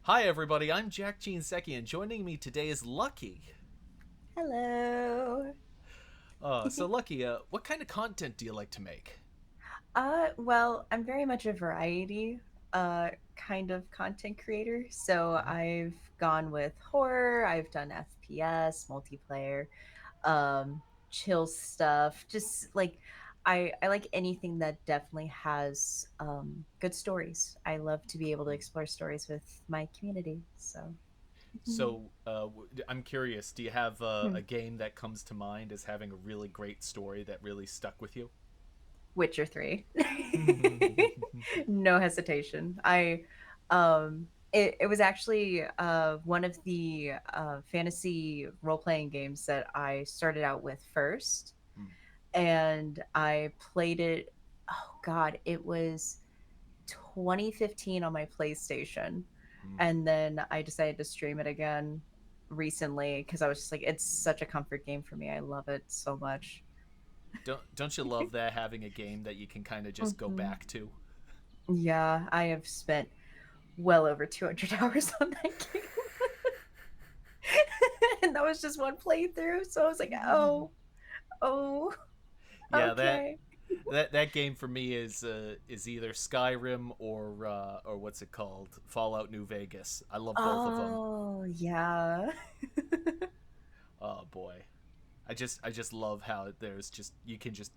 Hi, everybody. I'm Jack Jinseki, and joining me today is Luckie. Hello. So Luckie, what kind of content do you like to make? Well, I'm very much a variety kind of content creator. So Mhm. I've gone with horror, I've done FPS, multiplayer, chill stuff. Just like I like anything that definitely has good stories. I love to be able to explore stories with my community. So I'm curious. Do you have Hmm. a game that comes to mind as having a really great story that really stuck with you? Witcher 3. No hesitation. It was actually one of the fantasy role-playing games that I started out with first, Mm, and I played it. Oh God, it was 2015 on my PlayStation, mm. and then I decided to stream it again recently because I was just like, it's such a comfort game for me. I love it so much. Don't you love that, having a game that you can kind of just go Mhm. back to? Yeah, I have spent well over 200 hours on that game. And that was just one playthrough. So I was like, oh, Yeah, okay. that game for me is either Skyrim or what's it called, Fallout New Vegas. I love both of them. Oh, yeah. Oh boy. I just love how there's just you can just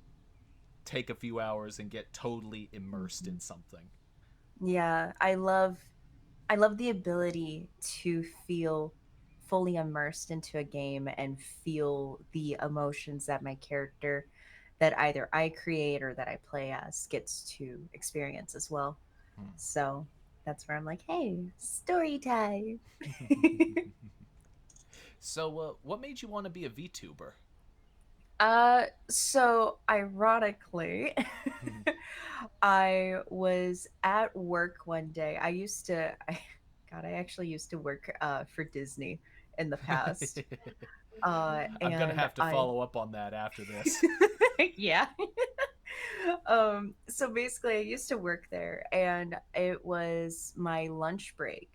take a few hours and get totally immersed Mhm. in something. Yeah, I love the ability to feel fully immersed into a game and feel the emotions that my character that either I create or that I play as gets to experience as well. So that's where I'm like, hey, story time. So, what made you want to be a VTuber? So ironically, I was at work one day. God, I actually used to work for Disney in the past. I'm gonna And have to I, follow up on that after this. yeah. So basically, I used to work there, and it was my lunch break.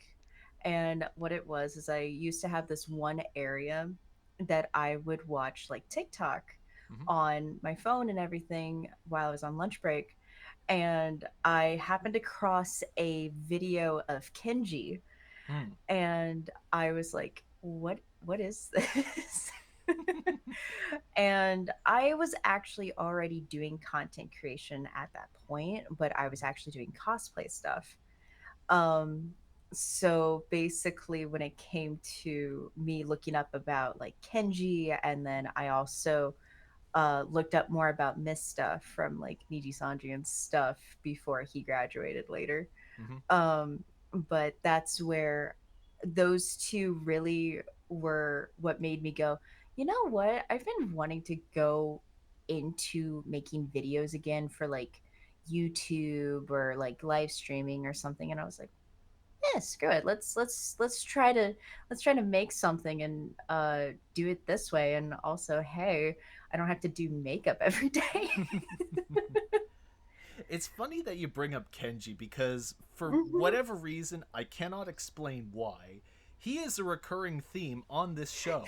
And what it was is I used to have this one area that I would watch like TikTok Hmm. on my phone and everything while I was on lunch break. And I happened to cross a video of Kenji, Hmm. and I was like, what is this? And I was actually already doing content creation at that point, but I was actually doing cosplay stuff. Um, so basically, when it came to me looking up about like Kenji, and then I also looked up more about Mista from like Niji Sanji and stuff before he graduated later. Hmm. Um, but that's where those two really were what made me go, you know what? I've been wanting to go into making videos again for like YouTube or like live streaming or something. And I was like, yeah, screw it. Let's try to make something and do it this way. And also, hey, I don't have to do makeup every day. It's funny that you bring up Kenji because, for Mhm. whatever reason, I cannot explain why, he is a recurring theme on this show.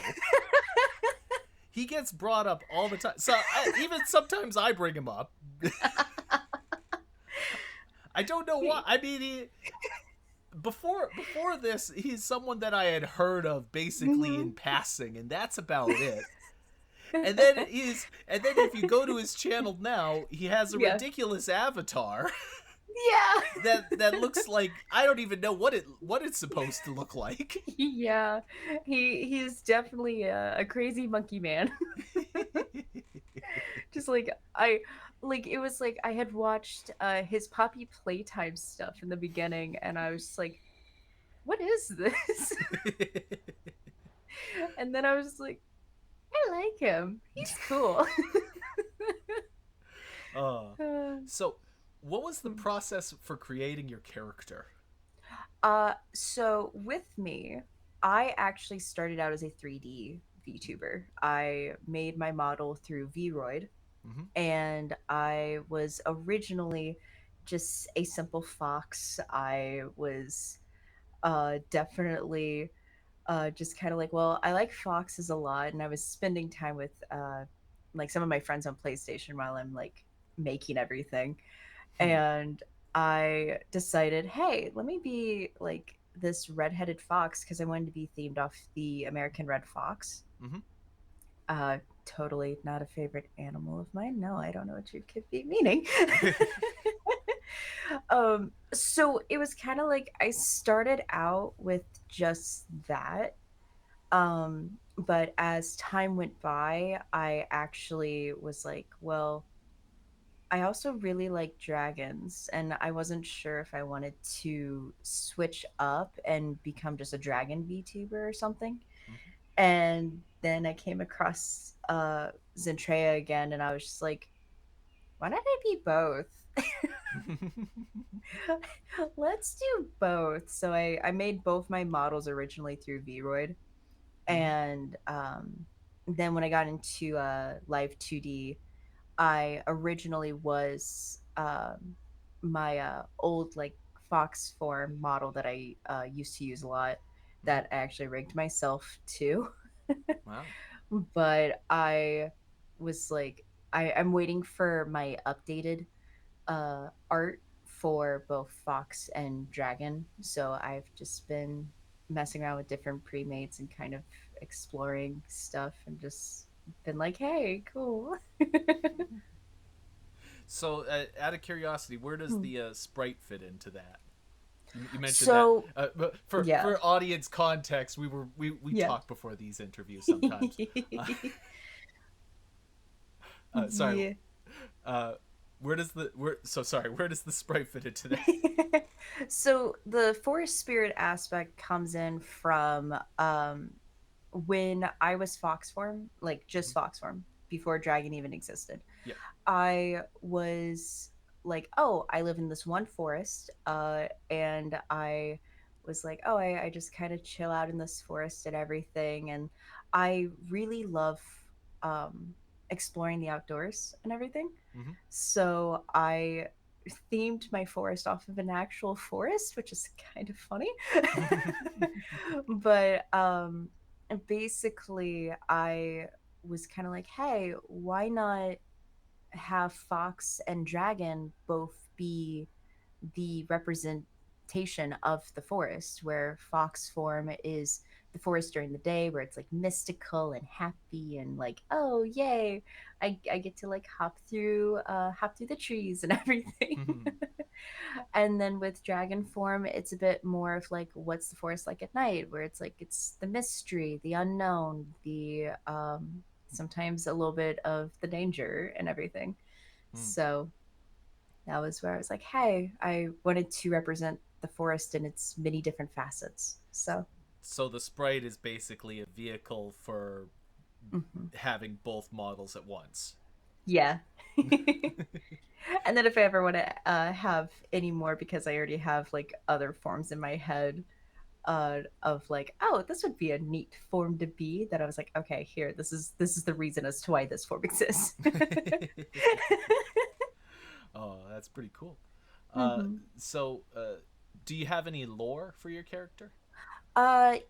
He gets brought up all the time. Even sometimes I bring him up. I don't know why. I mean, before this, he's someone that I had heard of basically in Mhm. passing, and that's about it. And then if you go to his channel now, he has a Yeah. ridiculous avatar Yeah. that looks like I don't even know what it's supposed to look like. Yeah. He's definitely a crazy monkey man. Just like it was like I had watched his Poppy Playtime stuff in the beginning, and I was just like, what is this? And then I was just like, I like him. He's cool. uh, Uh, so, what was the process for creating your character? so with me, I actually started out as a 3D VTuber. I made my model through Vroid, Hmm. and I was originally just a simple fox. I was definitely just kind of like, well, I like foxes a lot, and I was spending time with like some of my friends on PlayStation while I'm like making everything, Hmm. and I decided, hey, let me be like this redheaded fox because I wanted to be themed off the American red fox. Hmm. Uh, totally not a favorite animal of mine. No, I don't know what you could be meaning. So it was kind of like I started out with just that. But as time went by, I actually was like, well, I also really like dragons, and I wasn't sure if I wanted to switch up and become just a dragon VTuber or something. And then I came across Zentrea again, and I was just like, why don't I be both? Let's do both. So I made both my models originally through Vroid, Hmm. and then when I got into live 2D, I originally was my old like fox form model that I used to use a lot, Hmm. that I actually rigged myself too. Wow. But I was like, I'm waiting for my updated art for both fox and dragon. So I've just been messing around with different pre-mates and kind of exploring stuff and just been like, hey, cool. So, out of curiosity, where does the sprite fit into that? You mentioned that, So but yeah. for audience context, we Yeah. talk before these interviews sometimes. Uh, sorry. Yeah. Uh, where does the sprite fit into that? So the forest spirit aspect comes in from when I was fox form, like just fox form, before dragon even existed. Yep. I was like, oh, I live in this one forest, and I was like, oh, I just kind of chill out in this forest and everything, and I really love um, exploring the outdoors and everything. Hmm. So I themed my forest off of an actual forest, which is kind of funny. But basically, I was kind of like, hey, why not have fox and dragon both be the representation of the forest, where fox form is the forest during the day, where it's like mystical and happy and like, oh yay, I get to like hop through the trees and everything. And then with dragon form, it's a bit more of like, what's the forest like at night, where it's like it's the mystery, the unknown, the sometimes a little bit of the danger and everything. So that was where I was like, hey, I wanted to represent the forest in its many different facets. So, So the sprite is basically a vehicle for mhm. having both models at once. Yeah. And then if I ever want to have any more, because I already have like other forms in my head of like, oh, this would be a neat form to be. That I was like, okay, here, this is the reason as to why this form exists. Oh, that's pretty cool. Uh, Hmm. so, do you have any lore for your character?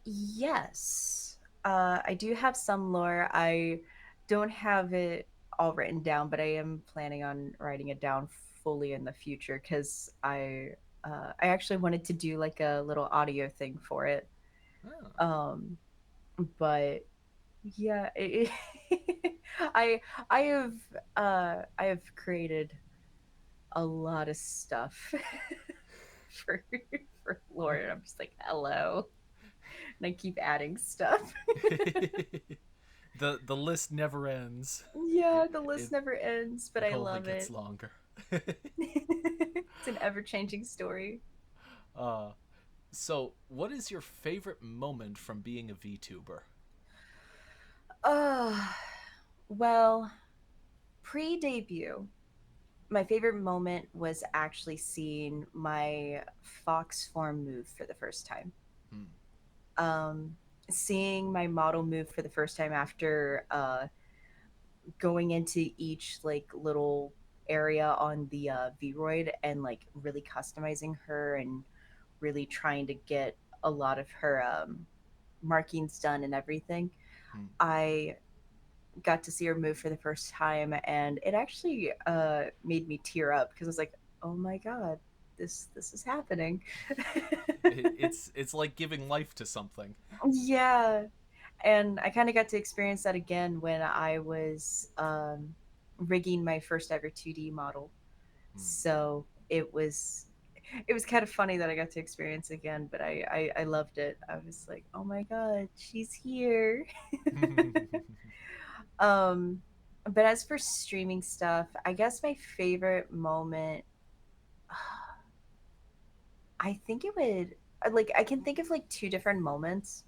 Yes. I do have some lore. I don't have it all written down, but I am planning on writing it down fully in the future because I actually wanted to do like a little audio thing for it. Oh. Um, but yeah, I I have I have created a lot of stuff for for lore, and I'm just like, hello, and I keep adding stuff. The list never ends. Yeah, It the list it never ends, but it I only love gets it. longer. It's an ever-changing story. uh, so what is your favorite moment from being a VTuber? Uh, well, pre-debut, my favorite moment was actually seeing my fox form move for the first time. Hmm. Um, Seeing my model move for the first time after going into each like little area on the Vroid and like really customizing her and really trying to get a lot of her markings done and everything, Hmm. I got to see her move for the first time, and it actually made me tear up because I was like, "Oh my god, this is happening." It's like giving life to something. Yeah, and I kind of got to experience that again when I was rigging my first ever 2D model. So it was kind of funny that I got to experience again, but I loved it. I was like, oh my god, she's here. Hmm. um, but as for streaming stuff, I guess my favorite moment, I think it would like I can think of like two different moments.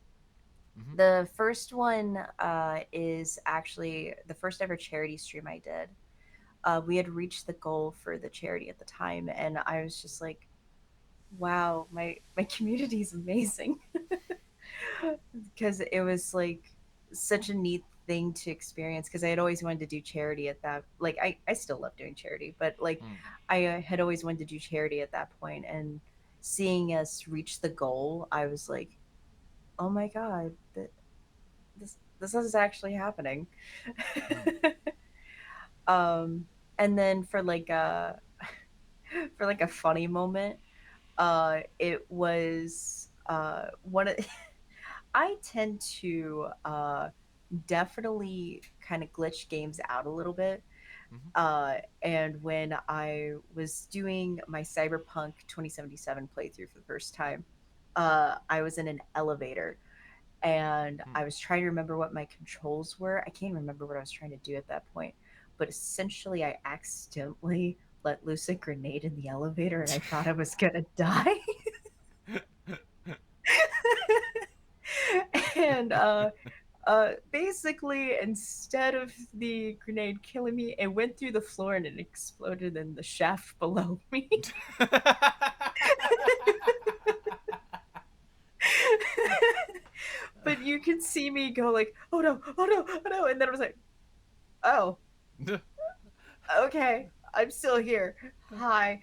Hmm. The first one is actually the first ever charity stream I did. We had reached the goal for the charity at the time, and I was just like, wow, my community is amazing. Because it was like such a neat thing to experience, because I had always wanted to do charity at that, like I still love doing charity, but like I had always wanted to do charity at that point, and seeing us reach the goal, I was like, oh my god, this is actually happening. um and then for like a funny moment, it was one of I tend to definitely kind of glitch games out a little bit. Hmm. And when I was doing my Cyberpunk 2077 playthrough for the first time, I was in an elevator and Hmm. I was trying to remember what my controls were. I can't remember what I was trying to do at that point, but essentially, I accidentally let loose a grenade in the elevator and I thought I was gonna die. And basically, instead of the grenade killing me, it went through the floor and it exploded in the shaft below me. But you can see me go like, oh no, oh no, oh no, and then I was like, oh, okay, I'm still here. Hi.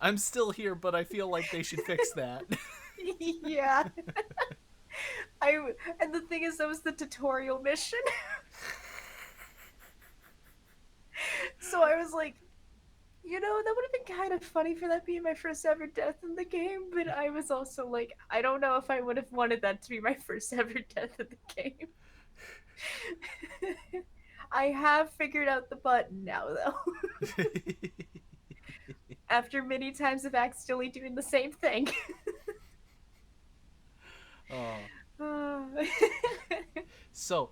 I'm still here, but I feel like they should fix that. Yeah. I and the thing is, that was the tutorial mission. So I was like, that would have been kind of funny for that being my first ever death in the game, but I was also like, I don't know if I would have wanted that to be my first ever death in the game. I have figured out the button now, though, after many times of accidentally doing the same thing. Oh, so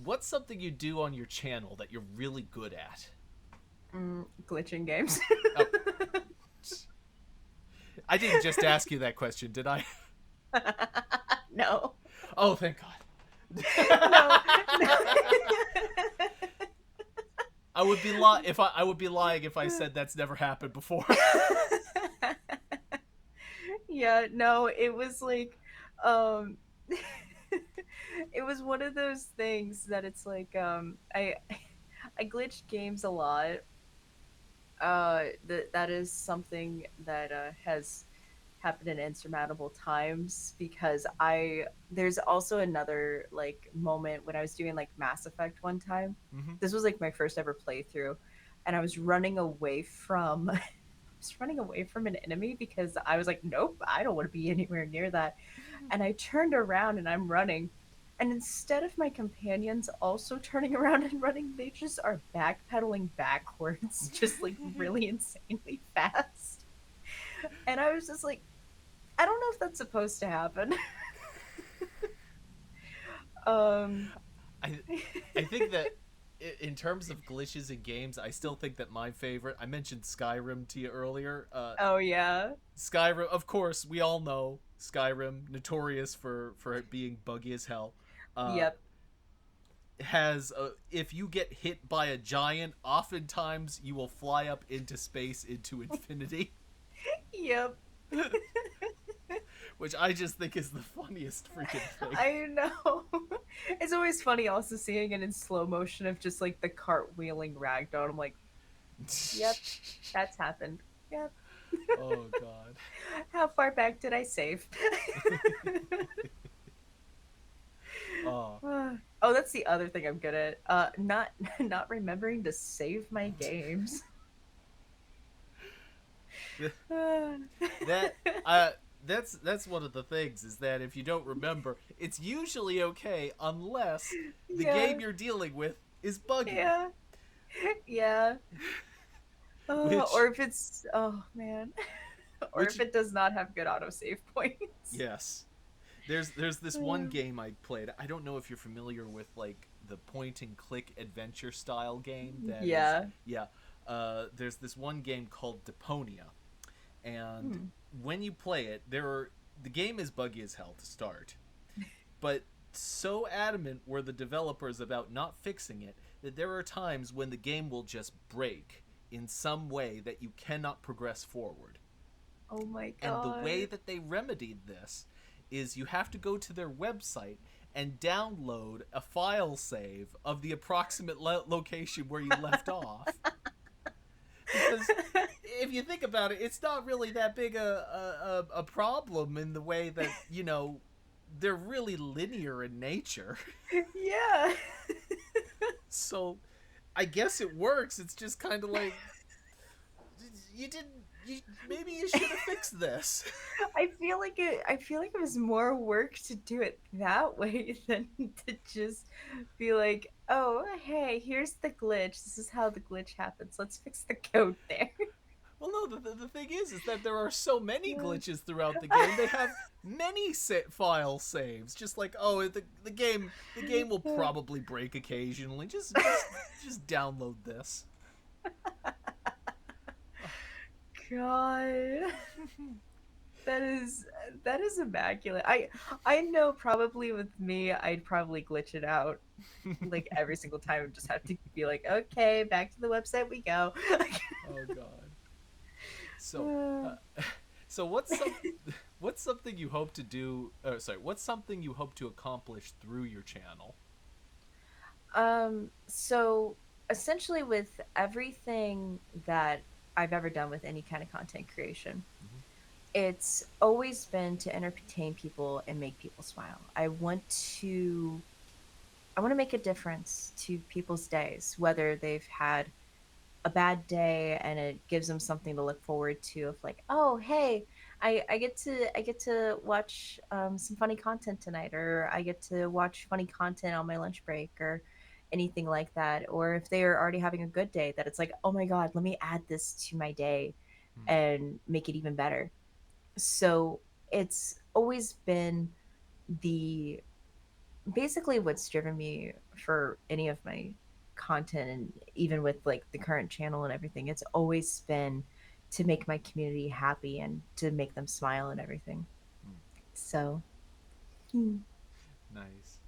what's something you do on your channel that you're really good at? Glitching games. Oh, I didn't just ask you that question, did I? No. Oh, thank God. No. No. I would be lying if I said that's never happened before. Yeah, no, it was like um it was one of those things that it's like I glitch games a lot. That is something that has happened in insurmountable times, because I there's also another like moment when I was doing like Mass Effect one time. Hmm. This was like my first ever playthrough, and I was running away from I was running away from an enemy because I was like, nope, I don't want to be anywhere near that. And I turned around and I'm running. And instead of my companions also turning around and running, they just are backpedaling backwards, just like really insanely fast. And I was just like, I don't know if that's supposed to happen. um, I I think that in terms of glitches in games, I still think that my favorite. I mentioned Skyrim to you earlier. oh yeah, Skyrim, of course, we all know Skyrim, notorious for it being buggy as hell. Uh, yep, has if you get hit by a giant, oftentimes you will fly up into space into infinity, yep. which I just think is the funniest freaking thing. I know. It's always funny also seeing it in slow motion of just like the cartwheeling ragdoll. I'm like, yep, that's happened. Yep. Oh God. How far back did I save? Oh. Oh, that's the other thing I'm good at. Not not remembering to save my games. Uh, that uh that's one of the things, is that if you don't remember, it's usually okay unless the yeah, game you're dealing with is buggy, yeah, yeah. which Or if it's oh man, or if which it does not have good autosave points. yes. There's this one Uh, game I played. I don't know if you're familiar with like the point and click adventure style game that is, yeah. yeah. There's this one game called Deponia, and Hmm. when you play it, the game is buggy as hell to start, but so adamant were the developers about not fixing it that there are times when the game will just break in some way that you cannot progress forward. Oh my And the way god. that they remedied this is you have to go to their website and download a file save of the approximate location where you left off. Because if you think about it, it's not really that big a problem in the way that, they're really linear in nature. yeah. So I guess it works. It's just kind of like, you didn't. Maybe you should have fixed this. I feel like it was more work to do it that way than to just be like, "Oh, hey, here's the glitch. This is how the glitch happens. Let's fix the code there." Well, no, the thing is that there are so many Yeah. glitches throughout the game. They have many file saves. Just like, oh, the game will probably break occasionally. Just download this. God. That is that is immaculate. I know probably with me I'd probably glitch it out like every single time and just have to be like, okay, back to the website we go. Oh God. So, uh, so what's something you hope to do? Sorry, what's something you hope to accomplish through your channel? So essentially with everything that I've ever done with any kind of content creation, Mm-hmm. it's always been to entertain people and make people smile. To I want to make a difference to people's days, whether they've had a bad day and it gives them something to look forward to of like, oh hey, I get to watch some funny content tonight, or I get to watch funny content on my lunch break, or anything like that. Or if they are already having a good day, that it's like, oh my god, let me add this to my day and make it even better. So it's always been the basically what's driven me for any of my content, and even with like the current channel and everything, it's always been to make my community happy and to make them smile and everything. Mm-hmm. So hmm. Nice.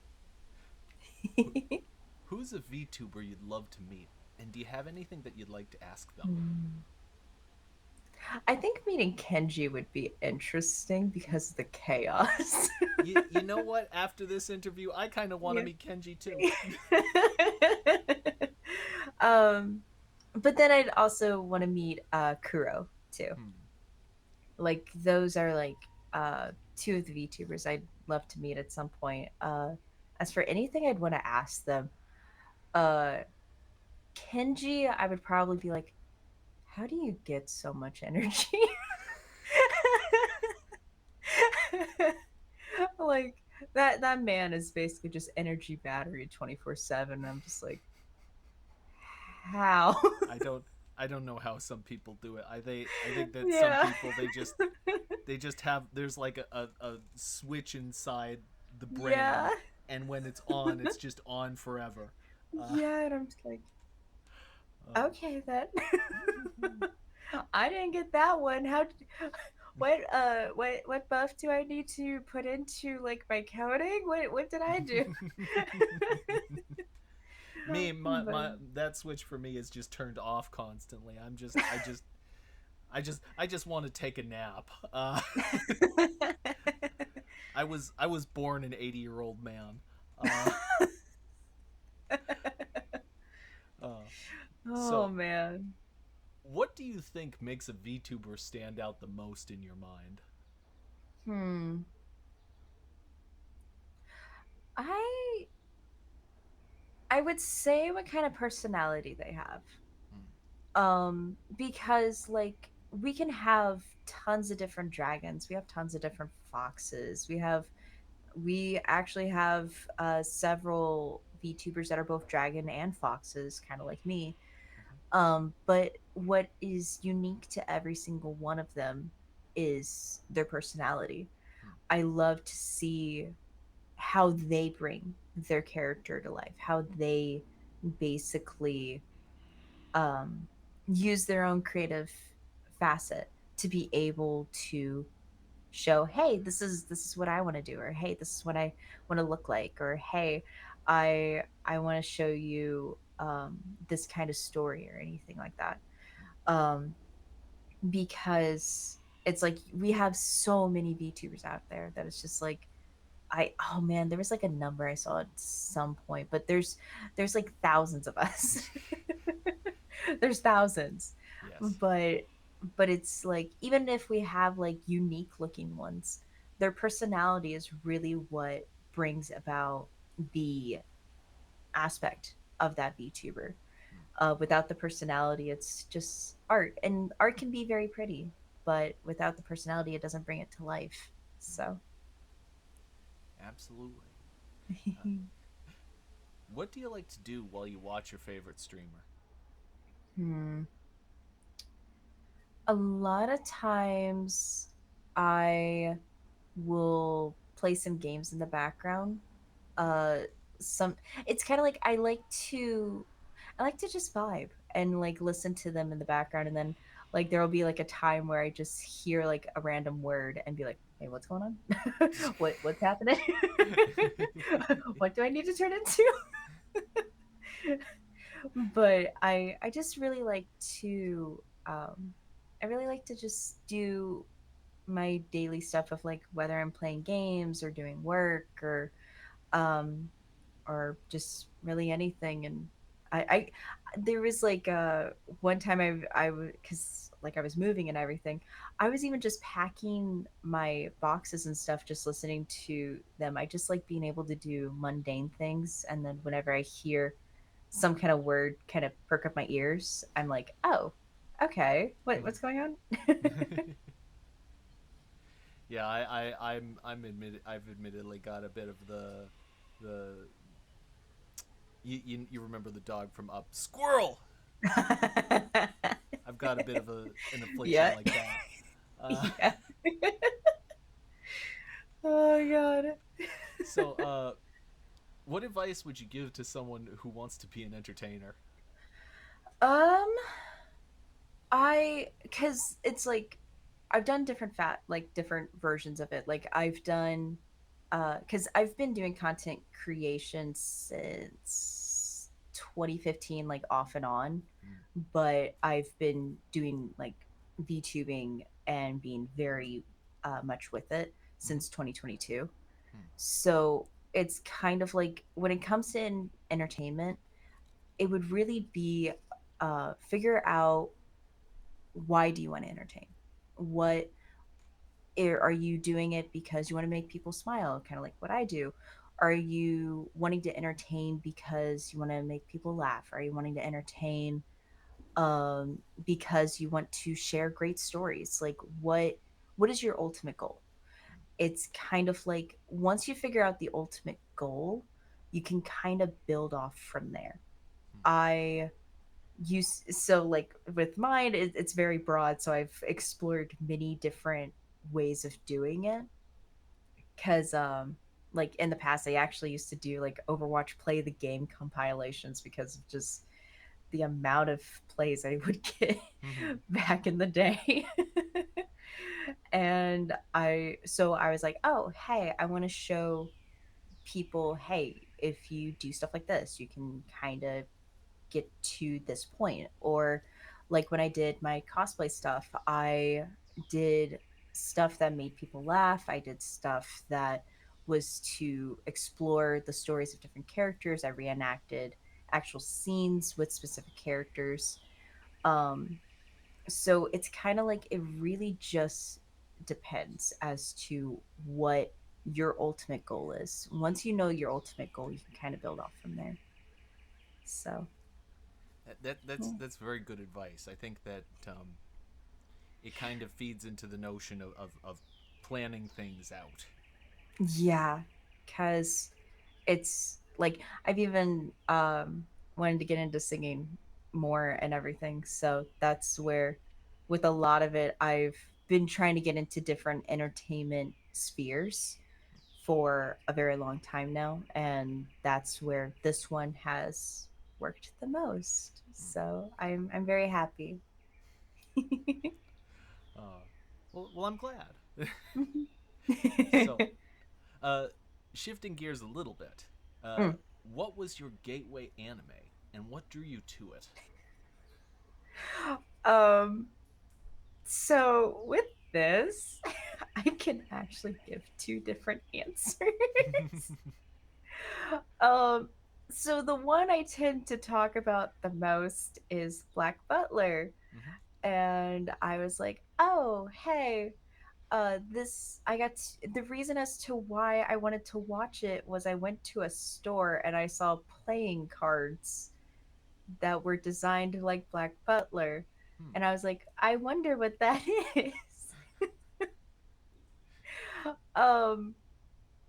Who's a VTuber you'd love to meet? And do you have anything that you'd like to ask them? Hmm. I think meeting Kenji would be interesting because of the chaos. You know what? After this interview, I kind of want to Yeah. meet Kenji too. um, but then I'd also want to meet Kuro too. Hmm. Like those are like two of the VTubers I'd love to meet at some point. As for anything I'd want to ask them, uh Kenji, I would probably be like, how do you get so much energy? Like that man is basically just energy battery 24/7. I'm just like, how? I don't I don't know how some people do it. I think that some Yeah. people they just have, there's like a switch inside the brain, Yeah. and when it's on, it's just on forever. Uh, Yeah, and I'm just like, uh, okay then. I didn't get that one. What buff do I need to put into like my coding? What did I do? Me, But my that switch for me is just turned off constantly. I just want to take a nap. I was born an 80-year-old man. Uh, uh, oh so man. What do you think makes a VTuber stand out the most in your mind? Hmm. I I would say what kind of personality they have. Hmm. Because like we can have tons of different dragons. We have tons of different foxes. We actually have several VTubers that are both dragon and foxes, kind of like me. Mhm. But what is unique to every single one of them is their personality. Hmm. I love to see how they bring their character to life, how they basically um, use their own creative facet to be able to show, hey, this is what I want to do, or hey, this is what I want to look like, or hey, I want to show you this kind of story or anything like that. um because it's like we have so many VTubers out there that it's just like I oh man, there was like a number I saw at some point, but there's like thousands of us. There's thousands. Yes. But it's like even if we have like unique looking ones, their personality is really what brings about the aspect of that VTuber. Hmm. Without the personality, it's just art, and art can be very pretty, but without the personality, it doesn't bring it to life. Hmm. So, Absolutely. Uh, what do you like to do while you watch your favorite streamer? hmm. A lot of times I will play some games in the background. Uh some It's kind of like I like to just vibe and like listen to them in the background, and then like there'll be like a time where I just hear like a random word and be like, "Hey, what's going on? What's happening? What do I need to turn into?" But I just really like to I really like to just do my daily stuff of like whether I'm playing games or doing work um or just really anything. And I there was like one time I because like I was moving and everything, I was even just packing my boxes and stuff, just listening to them. I just like being able to do mundane things, and then whenever I hear some kind of word kind of perk up my ears, I'm like, oh, okay, what's going on? Yeah, I'm admit I've admittedly got a bit of the you remember the dog from Up, squirrel. I've got a bit of an affliction Yeah. like that. Uh, Yeah. Oh god. so, what advice would you give to someone who wants to be an entertainer? Um, I because it's like I've done different versions of it. Like I've done because I've been doing content creation since 2015, like off and on, Hmm. but I've been doing like VTubing and being very much with it Mm-hmm. since 2022. Hmm. So it's kind of like when it comes to entertainment, it would really be figure out why do you want to entertain? What are you doing it because you want to make people smile, kind of like what I do? Are you wanting to entertain because you want to make people laugh? Are you wanting to entertain because you want to share great stories? Like what is your ultimate goal? It's kind of like once you figure out the ultimate goal, you can kind of build off from there. Hmm. I use so like with mine, it's very broad, so I've explored many different ways of doing it because like in the past I actually used to do like Overwatch play the game compilations because of just the amount of plays I would get Hmm. back in the day. And I was like, oh hey, I want to show people, hey, if you do stuff like this you can kind of get to this point. Or like when I did my cosplay stuff, I did stuff that made people laugh. I did stuff that was to explore the stories of different characters. I reenacted actual scenes with specific characters. Um, So it's kind of like it really just depends as to what your ultimate goal is. Once you know your ultimate goal, you can kind of build off from there. So, yeah. That's very good advice. I think that it kind of feeds into the notion of planning things out. Yeah, because it's like I've even wanted to get into singing more and everything. So that's where, with a lot of it, I've been trying to get into different entertainment spheres for a very long time now, and that's where this one has worked the most. So I'm very happy. Uh, well, I'm glad. Mhm. So, uh, shifting gears a little bit, Mm. what was your gateway anime, and what drew you to it? um so with this, I can actually give two different answers. um so the one I tend to talk about the most is Black Butler, Hmm. and I was like, oh hey, this I got the reason as to why I wanted to watch it was I went to a store and I saw playing cards that were designed like Black Butler, Hmm. and I was like, I wonder what that is. um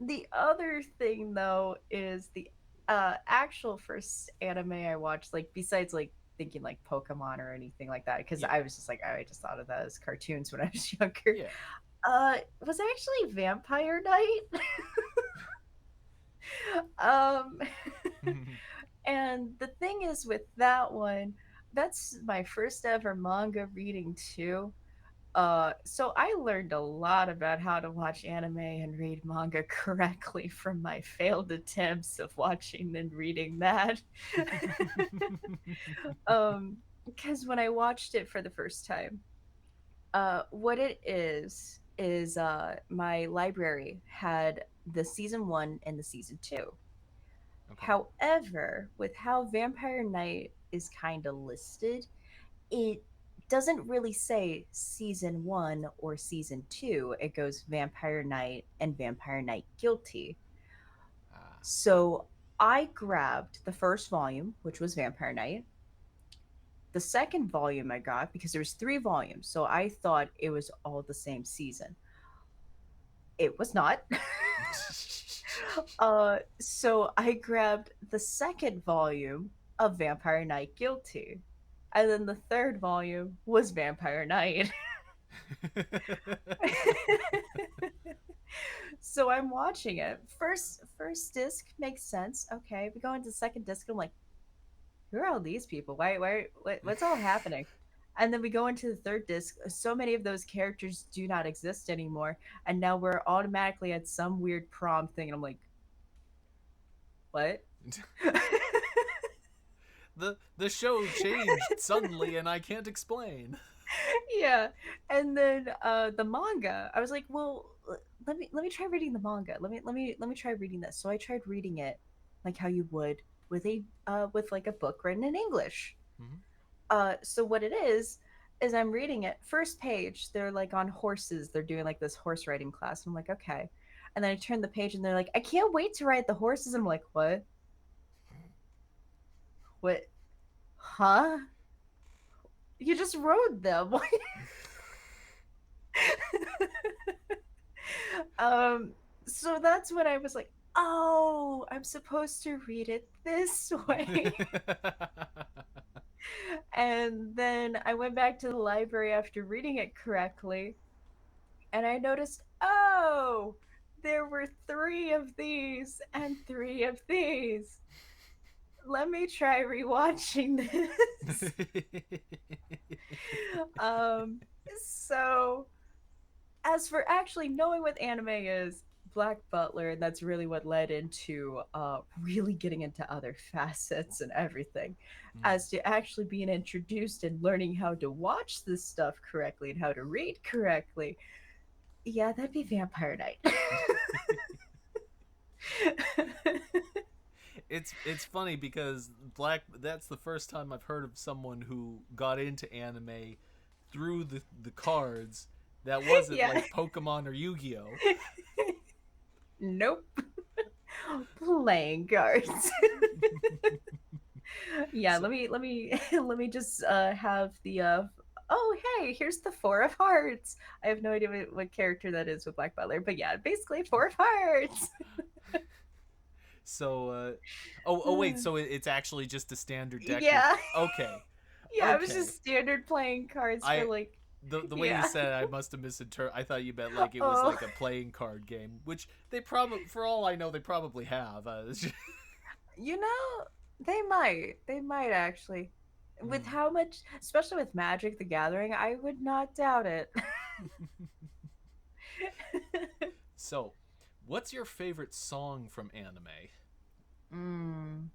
the other thing though is the actual first anime I watched, like besides like thinking like Pokemon or anything like that, because Yeah. I was just like, I just thought of that as cartoons when I was younger. Yeah. Was actually Vampire Night. um and the thing is with that one, that's my first ever manga reading too. So I learned a lot about how to watch anime and read manga correctly from my failed attempts of watching and reading that. um, because when I watched it for the first time, what it is my library had the season one and the season two. Okay. However, with how Vampire Night is kind of listed, it doesn't really say season one or season two. It goes Vampire Night and Vampire Night Guilty. Ah. So I grabbed the first volume, which was Vampire Night. The second volume I got because there's three volumes, so I thought it was all the same season. It was not. So I grabbed the second volume of Vampire Night Guilty. And then the third volume was Vampire Night. So I'm watching it. First disc makes sense. Okay, we go into the second disc. I'm like, who are all these people? What's all happening? And then we go into the third disc. So many of those characters do not exist anymore, and now we're automatically at some weird prom thing. And I'm like, what? The show changed suddenly, and I can't explain. Yeah. And then the manga, I was like, well, let me try reading the manga. Let me try reading this. So I tried reading it like how you would with a with like a book written in English. Hmm. So what it is I'm reading it. First page, they're like on horses. They're doing like this horse riding class. I'm like, okay. And then I turn the page and they're like, I can't wait to ride the horses. I'm like, what? What? Huh? You just rode them. um so that's when I was like, oh, I'm supposed to read it this way. And then I went back to the library after reading it correctly, and I noticed, oh, there were three of these and three of these. Let me try rewatching this. um so as for actually knowing what anime is, Black Butler, and that's really what led into really getting into other facets and everything, Mm. as to actually being introduced and learning how to watch this stuff correctly and how to read correctly. Yeah, that'd be Vampire Night. It's funny because Black that's the first time I've heard of someone who got into anime through the cards that wasn't Yeah. like Pokemon or Yu-Gi-Oh. Nope. Playing cards. Yeah, So let me let me just have the oh hey, here's the four of hearts. I have no idea what character that is with Black Butler, but yeah, basically four of hearts. so oh wait, so it's actually just a standard deck with Yeah. okay. Yeah, it was Okay. just standard playing cards for I like the way you yeah. said it, I must have misinterpreted. I thought you meant like it was Oh, like a playing card game, which they probably, for all I know, they probably have. you know, they might actually. With Mm. how much, especially with Magic the Gathering, I would not doubt it. So, what's your favorite song from anime? mm.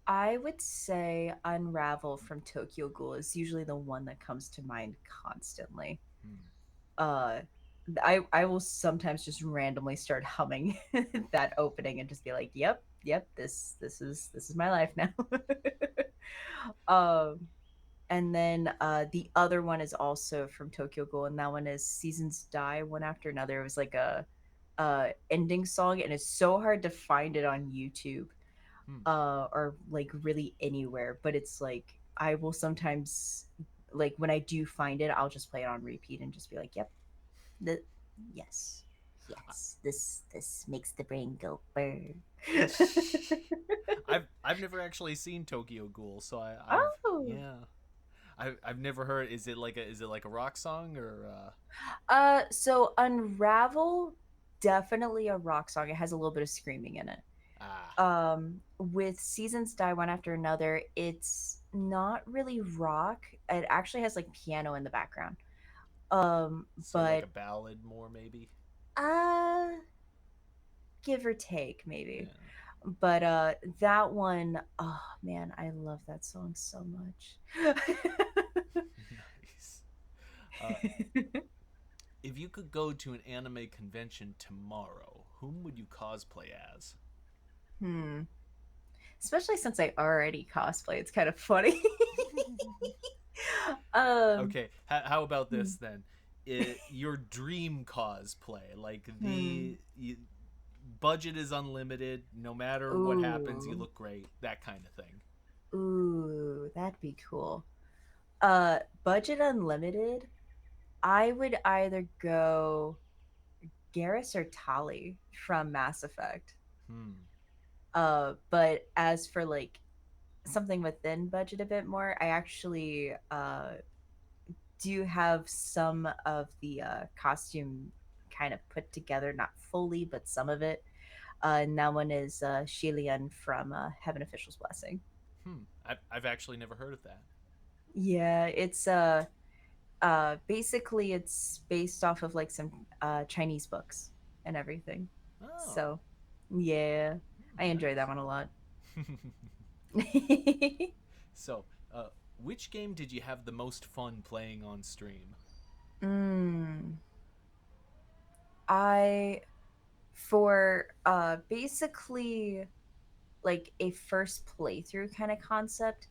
I would say Unravel from Tokyo Ghoul is usually the one that comes to mind constantly. Hmm. Uh I will sometimes just randomly start humming that opening and just be like, "Yep, yep, this is my life now." um and then the other one is also from Tokyo Ghoul, and that one is Seasons Die One After Another. It was like a ending song, and it's so hard to find it on YouTube Hmm. or like really anywhere, but it's like I will sometimes, like when I do find it, I'll just play it on repeat and just be like, "Yep, the yes, yes, this makes the brain go burr." I've never actually seen Tokyo Ghoul, so I've Oh, yeah. I've never heard. Is it like a rock song or so Unravel, definitely a rock song. It has a little bit of screaming in it. ah, With Seasons Die One After Another, it's not really rock. It actually has like piano in the background. so like a But ballad more maybe? uh give or take maybe. Yeah. But that one, oh man, I love that song so much. Nice. Uh if you could go to an anime convention tomorrow, whom would you cosplay as? Hmm. Especially since I already cosplay, it's kind of funny. um Okay, how about hmm. this then? Your dream cosplay, like Hmm. budget is unlimited. No matter what happens, you Ooh. look great. That kind of thing. Ooh, that'd be cool. Budget unlimited. I would either go Garrus or Tali from Mass Effect. Hmm. But as for like something within budget a bit more, I actually do have some of the costume kind of put together, not fully, but some of it. And that one is Shilian from Heaven Official's Blessing. Hmm. I've actually never heard of that. Yeah, it's basically it's based off of like some Chinese books and everything. Oh. So yeah, I Hmm, enjoy that one a lot. nice. So, which game did you have the most fun playing on stream? mm, I for basically like a first playthrough kind of concept,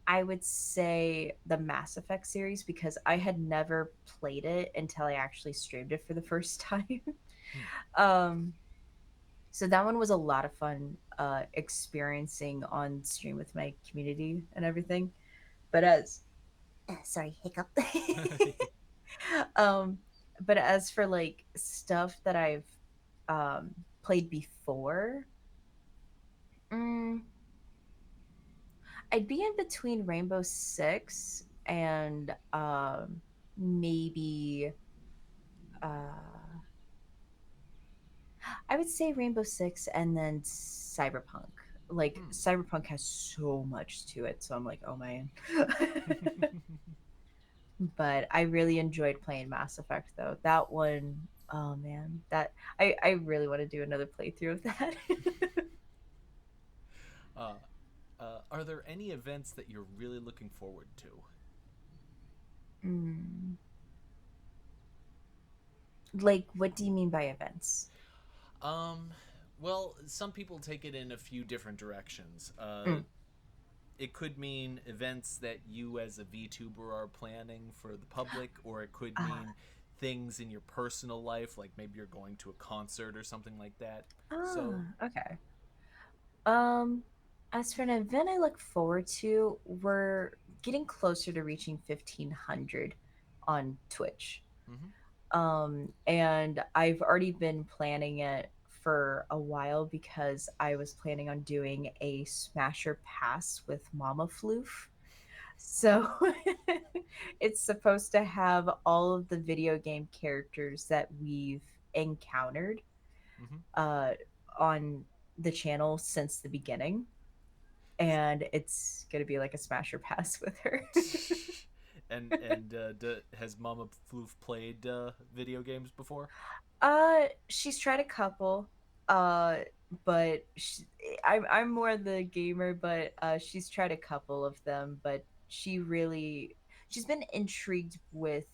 I would say the Mass Effect series because I had never played it until I actually streamed it for the first time. Hmm. um so that one was a lot of fun experiencing on stream with my community and everything. But as sorry, hiccup. um but as for like stuff that I've played before, mm, I'd be in between Rainbow Six and maybe uh I would say Rainbow Six and then Cyberpunk. Like Hmm. Cyberpunk has so much to it, so I'm like, oh man. But I really enjoyed playing Mass Effect though. That one, oh man, that I really want to do another playthrough of that. uh, are there any events that you're really looking forward to? Mm. Like, what do you mean by events? Um, well, some people take it in a few different directions. Mm. it could mean events that you as a VTuber are planning for the public, or it could Uh, mean things in your personal life, like maybe you're going to a concert or something like that. So, okay. Um, as for an event I look forward to, we're getting closer to reaching 1500 on Twitch. mm-hmm, And I've already been planning it for a while because I was planning on doing a Smasher Pass with Mama Floof. So it's supposed to have all of the video game characters that we've encountered mm-hmm. uh, on the channel since the beginning. And it's going to be like a Smasher Pass with her. Has Mama Floof played video games before? She's tried a couple, uh, but I'm more the gamer, but she's tried a couple of them, but she's been intrigued with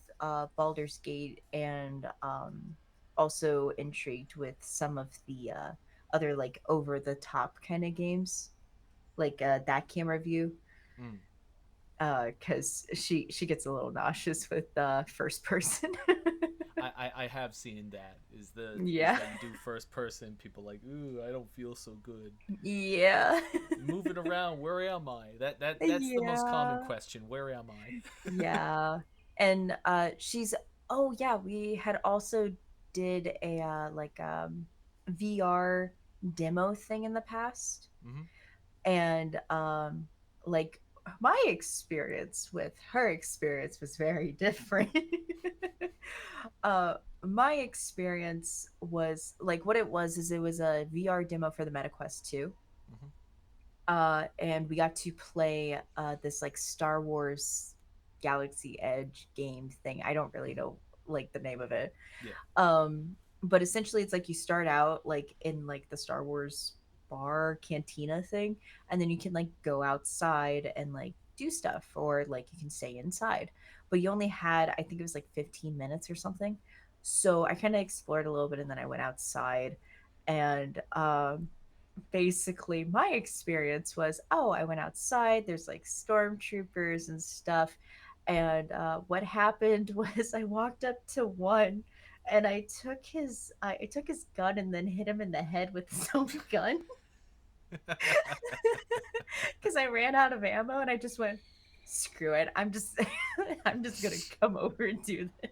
Baldur's Gate and also intrigued with some of the other like over the top kind of games, like that camera view, Mm. because she gets a little nauseous with first person. I have seen that. Is Yeah. that you do first person? People like, ooh, I don't feel so good. Yeah. Moving around, where am I? That's the most common Yeah. question. Where am I? Yeah. And she's oh yeah, we had also did a VR demo thing in the past. Mm-hmm. And like my experience with her experience was very different. uh my experience was like what it was is it was a VR demo for the MetaQuest 2, Mm-hmm. and we got to play this like Star Wars Galaxy Edge game thing. I don't really Mm-hmm. know like the name of it. Yeah. But essentially it's like you start out like in like the Star Wars bar cantina thing, and then you can like go outside and like do stuff, or like you can stay inside. But you only had, I think it was like 15 minutes or something. So I kind of explored a little bit and then I went outside, and basically my experience was, oh, I went outside, there's like stormtroopers and stuff. And what happened was I walked up to one and I took his gun and then hit him in the head with his own gun because I ran out of ammo, and I just went, screw it, I'm just I'm just gonna come over and do this.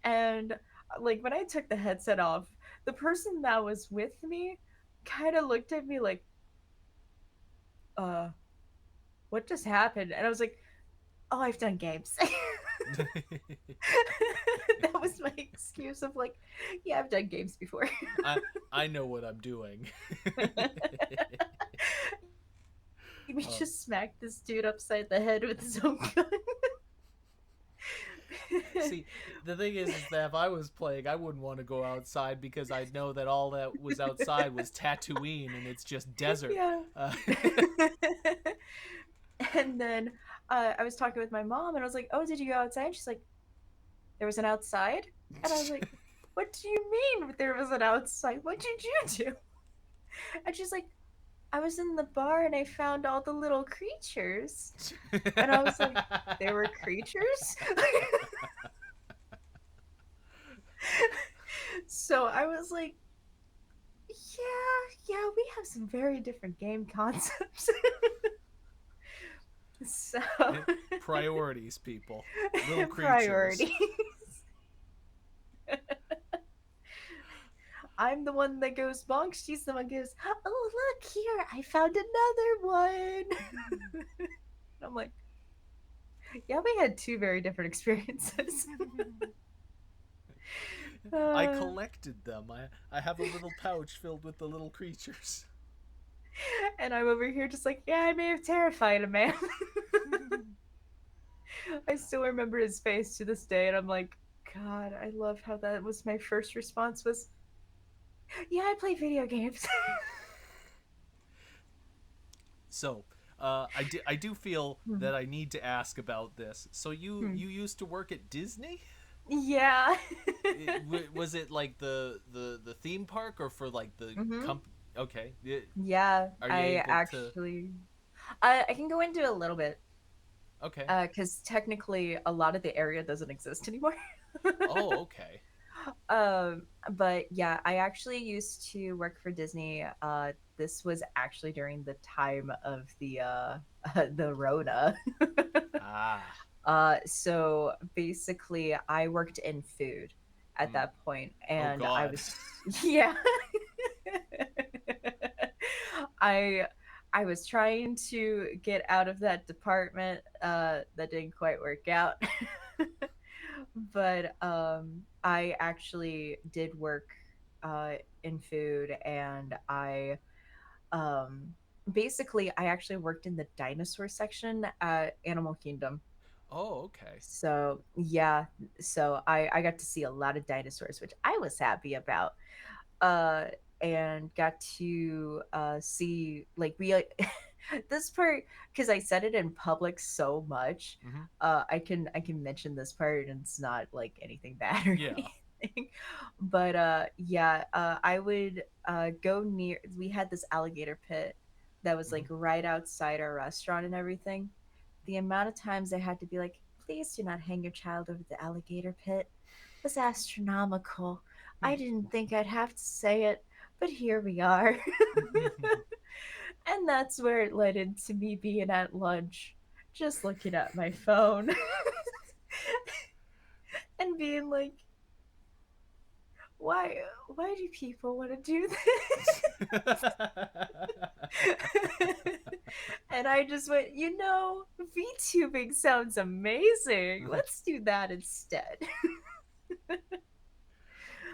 And like when I took the headset off, the person that was with me kind of looked at me like, uh, what just happened? And I was like, oh, I've done games. That was my excuse of like, yeah, I've done games before. I I know what I'm doing. We uh, just smacked this dude upside the head with his own gun. See, the thing is that if I was playing, I wouldn't want to go outside because I know that all that was outside was Tatooine and it's just desert. Yeah. Uh, And then I was talking with my mom and I was like, oh, did you go outside? And she's like, there was an outside? And I was like, what do you mean there was an outside? What did you do? And she's like, I was in the bar and I found all the little creatures. And I was like, they were creatures? So I was like, yeah, we have some very different game concepts. So Priorities, people. Little creatures. priorities. I'm the one that goes bonk. She's the one who goes, oh, look here. I found another one. I'm like, yeah, we had two very different experiences. I uh, collected them. I have a little pouch filled with the little creatures. and I'm over here just like, yeah, I may have terrified a man. I still remember his face to this day, and I'm like, God, I love how that was my first response was, yeah, I play video games. So, I do feel Hmm. that I need to ask about this. So Hmm. you used to work at Disney? Yeah. Was it like the theme park or for like the Hmm. comp? Okay, Yeah, are you I able to? actually. I can go into a little bit, Okay. because technically a lot of the area doesn't exist anymore. Oh, okay. But yeah, I actually used to work for Disney. This was actually during the time of the the Rona. Ah. So basically, I worked in food at Mm. that point, Oh and I God. was, yeah, I I was trying to get out of that department. That didn't quite work out. But I actually did work in food, and um, basically I actually worked in the dinosaur section at Animal Kingdom. Oh, okay. So yeah, so I got to see a lot of dinosaurs, which I was happy about. Uh, and got to see like we this part, because I said it in public so much. Mm-hmm. I can mention this part, and it's not like anything bad or Yeah. anything. But yeah, I would go near. We had this alligator pit that was Mm-hmm. like right outside our restaurant and everything. The amount of times I had to be like, please do not hang your child over the alligator pit was astronomical. I didn't think I'd have to say it, but here we are. And that's where it led into me being at lunch, just looking at my phone and being like, why do people want to do this? And I just went, VTubing sounds amazing. Let's do that instead.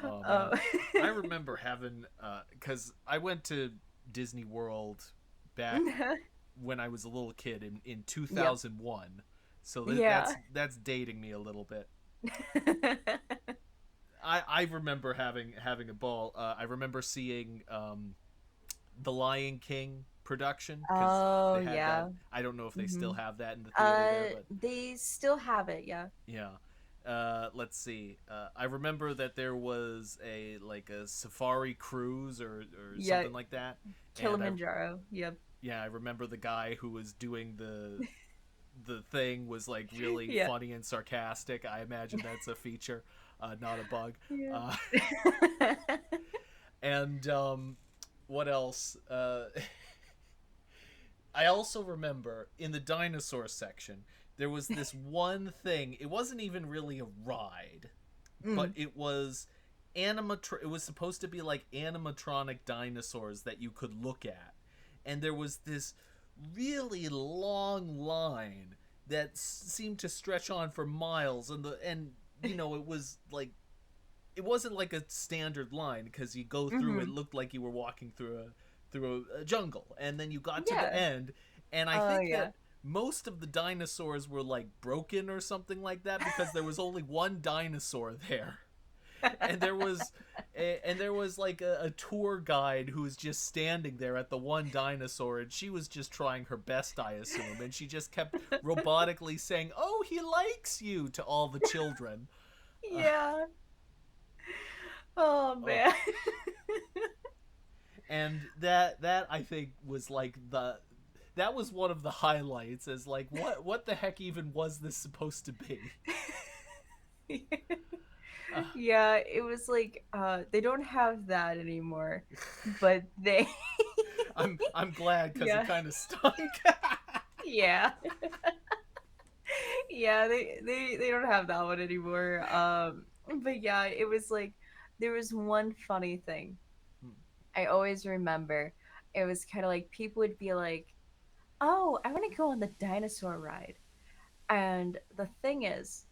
Oh man, Oh. I remember having because I went to Disney World back when I was a little kid in Yep. 2001. So Yeah. that's dating me a little bit. I remember having a ball. I remember seeing the Lion King production because Oh they had that. yeah. I don't know if they Hmm. still have that in the theater there, but They still have it, yeah. yeah. Let's see. I remember that there was a like a safari cruise or Yeah, something like that, and Kilimanjaro. Yep. I remember the guy who was doing the thing was like really Yeah. funny and sarcastic. I imagine that's a feature, not a bug. Yeah. Uh, and what else? I also remember in the dinosaur section there was this one thing. It wasn't even really a ride, but Mm. it was it was supposed to be like animatronic dinosaurs that you could look at. And there was this really long line that seemed to stretch on for miles, and it was like it wasn't like a standard line because you go through it Mhm. looked like you were walking through a jungle, and then you got to the Yeah. end, and I Oh think yeah. that most of the dinosaurs were like broken or something like that because there was only one dinosaur there. And there was like a tour guide who was just standing there at the one dinosaur, and she was just trying her best, I assume, and she just kept robotically saying, "Oh, he likes you," to all the children. uh, Yeah. Oh oh man. and that I think was like the that was one of the highlights, as like what the heck even was this supposed to be. uh, Yeah, it was like they don't have that anymore, but they I'm glad because it yeah. kind of stunk. Yeah. Yeah, they don't have that one anymore. But yeah, it was like there was one funny thing I always remember. It was kind of like people would be like, "Oh, I want to go on the dinosaur ride." And the thing is,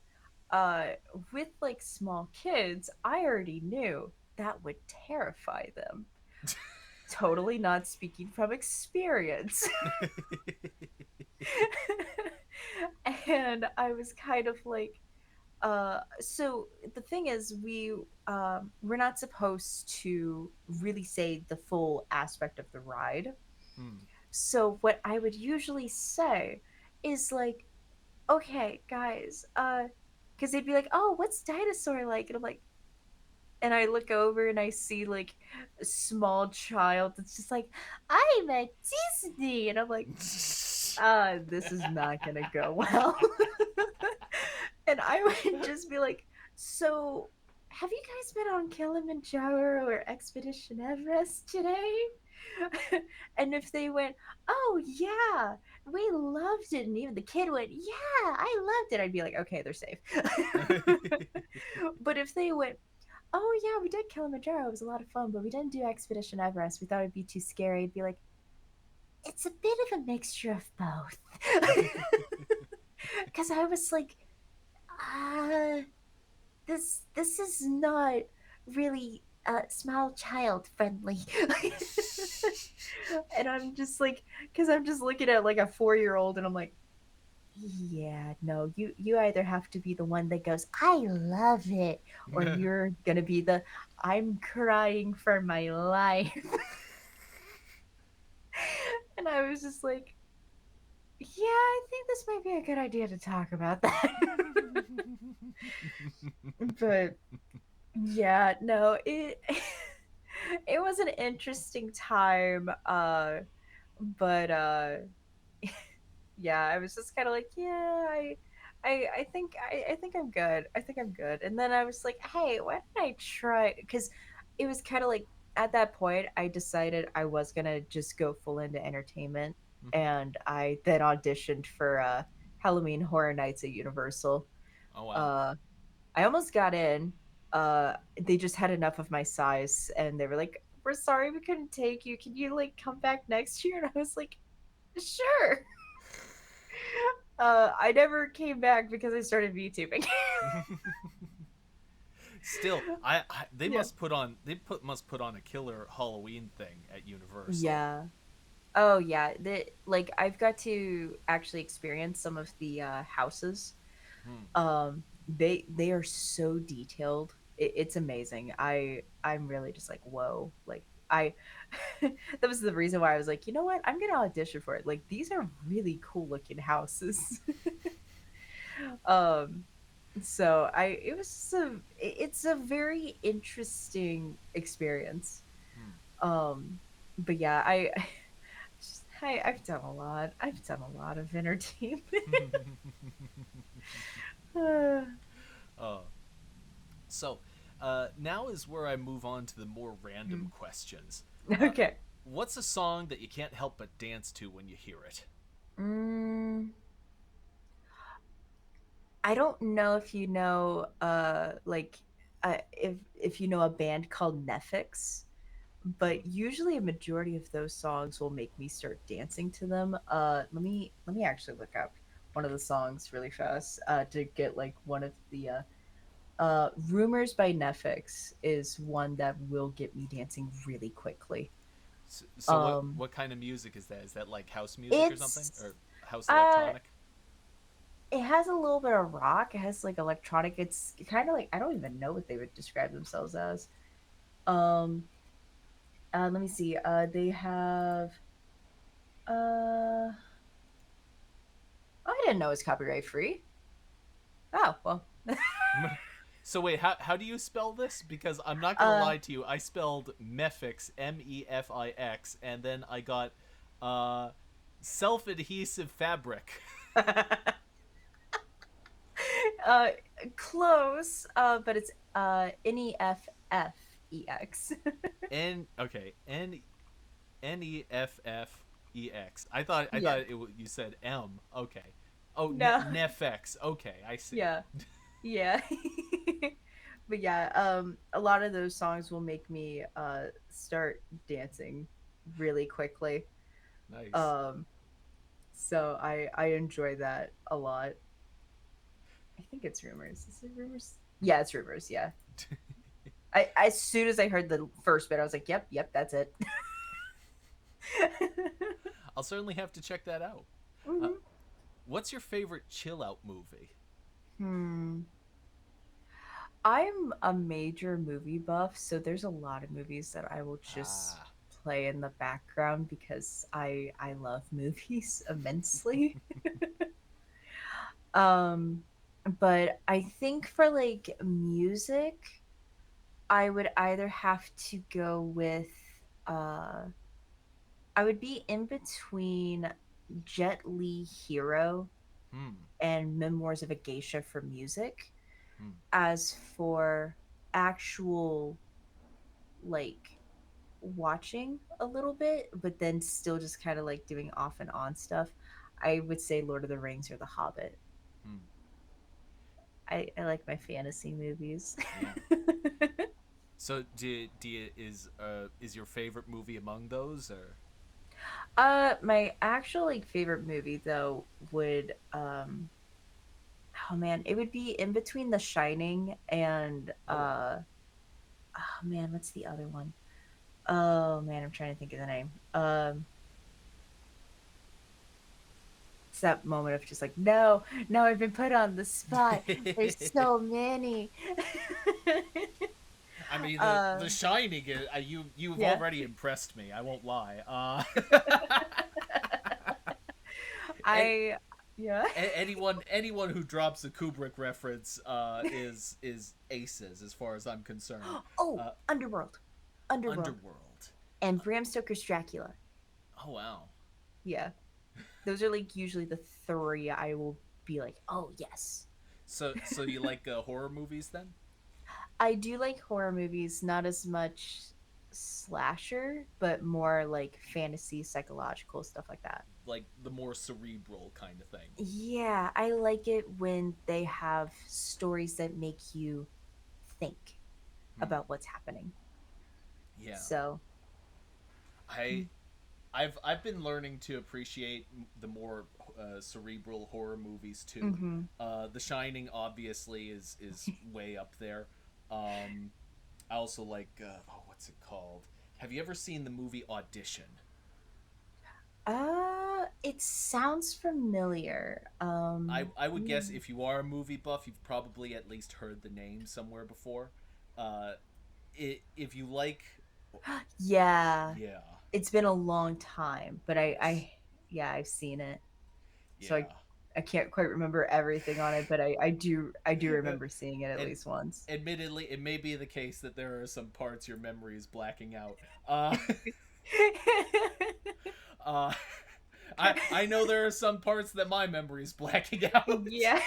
uh with like small kids, I already knew that would terrify them. Totally not speaking from experience. And I was kind of like, so the thing is, we're not supposed to really say the full aspect of the ride. Hmm. So what I would usually say is like, okay, guys, because they'd be like, oh, what's dinosaur like? And I'm like, and I look over and I see like a small child that's just like, I'm at Disney. And I'm like, this is not gonna go well. And I would just be like, so have you guys been on Kilimanjaro or Expedition Everest today? And if they went, oh yeah, we loved it, and even the kid went, yeah, I loved it, I'd be like, okay, they're safe. But if they went, oh yeah, we did Kilimanjaro, it was a lot of fun, but we didn't do Expedition Everest, we thought it'd be too scary, I'd be like, it's a bit of a mixture of both. Because I was like, uh, this is not really small child friendly. And I'm just like, because I'm just looking at like a 4-year old, and I'm like, yeah, no, you either have to be the one that goes, I love it, or you're gonna be the, I'm crying for my life. And I was just like, yeah, I think this might be a good idea to talk about that. But yeah, no, it it was an interesting time, but yeah, I was just kind of like, yeah, I think I'm good. I think I'm good. And then I was like, hey, why don't I try? Because it was kind of like at that point, I decided I was gonna just go full into entertainment, and I then auditioned for Halloween Horror Nights at Universal. Oh wow. Uh, I almost got in. They just had enough of my size, and they were like, we're sorry we couldn't take you. Can you like come back next year? And I was like, sure. I never came back because I started VTubing. Still, they Yeah. must put on a killer Halloween thing at Universal. Yeah. Oh yeah. Like I've got to actually experience some of the houses. Hmm. They are so detailed. It's amazing. I'm really just like, whoa. Like I that was the reason why I was like, you know what? I'm gonna audition for it. Like these are really cool looking houses. um so I it was just it's a very interesting experience. Hmm. um but yeah, I've done a lot. I've done a lot of entertainment. Uh, uh, so, now is where I move on to the more random questions. Uh, okay. what's a song that you can't help but dance to when you hear it? mm, I don't know if you know like if you know a band called Nefix, Hmm. but usually a majority of those songs will make me start dancing to them. Let me actually look up one of the songs really fast to get like one of the Rumors by Nefix is one that will get me dancing really quickly. So Um what kind of music is that? Is that like house music or something, it's or house uh electronic? it has a little bit of rock, it has like electronic, it's kind of like, I don't even know what they would describe themselves as. Um Let me see. They have uh oh, I didn't know it's copyright free. Oh, well. So wait, how do you spell this? Because I'm not gonna uh lie to you, I spelled Mefix, Mefix, and then I got uh, self-adhesive fabric. uh Close, but it's Neffex. N okay Neffex. I Yeah. thought you said M. Okay. Oh, No. Nefex. Okay, I see. Yeah. Yeah. But yeah, a lot of those songs will make me start dancing really quickly. Nice. Um so I enjoy that a lot. I think it's Rumors. Is it Rumors? Yeah, it's Rumors, yeah. I as soon as I heard the first bit, I was like, yep, yep, that's it. I'll certainly have to check that out. Uh, hmm what's your favorite chill out movie? Hmm. I'm a major movie buff, so there's a lot of movies that I will just Ah. play in the background because I love movies immensely. Um, but I think for like music, I would either have to go with uh I would be in between Jet Li Hero Hmm. and Memoirs of a Geisha for music. Hmm. As for actual like watching a little bit, but then still just kind of like doing off and on stuff, I would say Lord of the Rings or The Hobbit. Hmm. I like my fantasy movies. Yeah. So is your favorite movie among those or? My actual like favorite movie though would oh man, it would be in between The Shining and Oh wow. oh man, what's the other one? Oh man, I'm trying to think of the name. It's that moment of just like, no, no, I've been put on the spot. There's so many. I mean, the um, Shining. You've yeah. already impressed me. I won't lie. and, I yeah. anyone who drops a Kubrick reference is aces as far as I'm concerned. Oh, Uh, Underworld. Underworld. Underworld. And Bram Stoker's Dracula. Oh wow. Yeah. Those are like usually the three I will be like, oh yes. So you like horror movies then? I do like horror movies, not as much slasher, but more like fantasy, psychological stuff like that. Like the more cerebral kind of thing. Yeah, I like it when they have stories that make you think Hmm. about what's happening. Yeah. So, I I've been learning to appreciate the more cerebral horror movies too. mm-hmm. The Shining obviously is way up there. Um, I also like what's it called? Have you ever seen the movie Audition? It sounds familiar. I would guess if you are a movie buff, you've probably at least heard the name somewhere before. Uh, if you like, Yeah, yeah, it's been a long time, but yes, yeah, I've seen it. So yeah. I can't quite remember everything on it, but I do remember seeing it at And least once. admittedly, it may be the case that there are some parts your memory is blacking out. Uh, uh, I know there are some parts that my memory is blacking out. Yeah.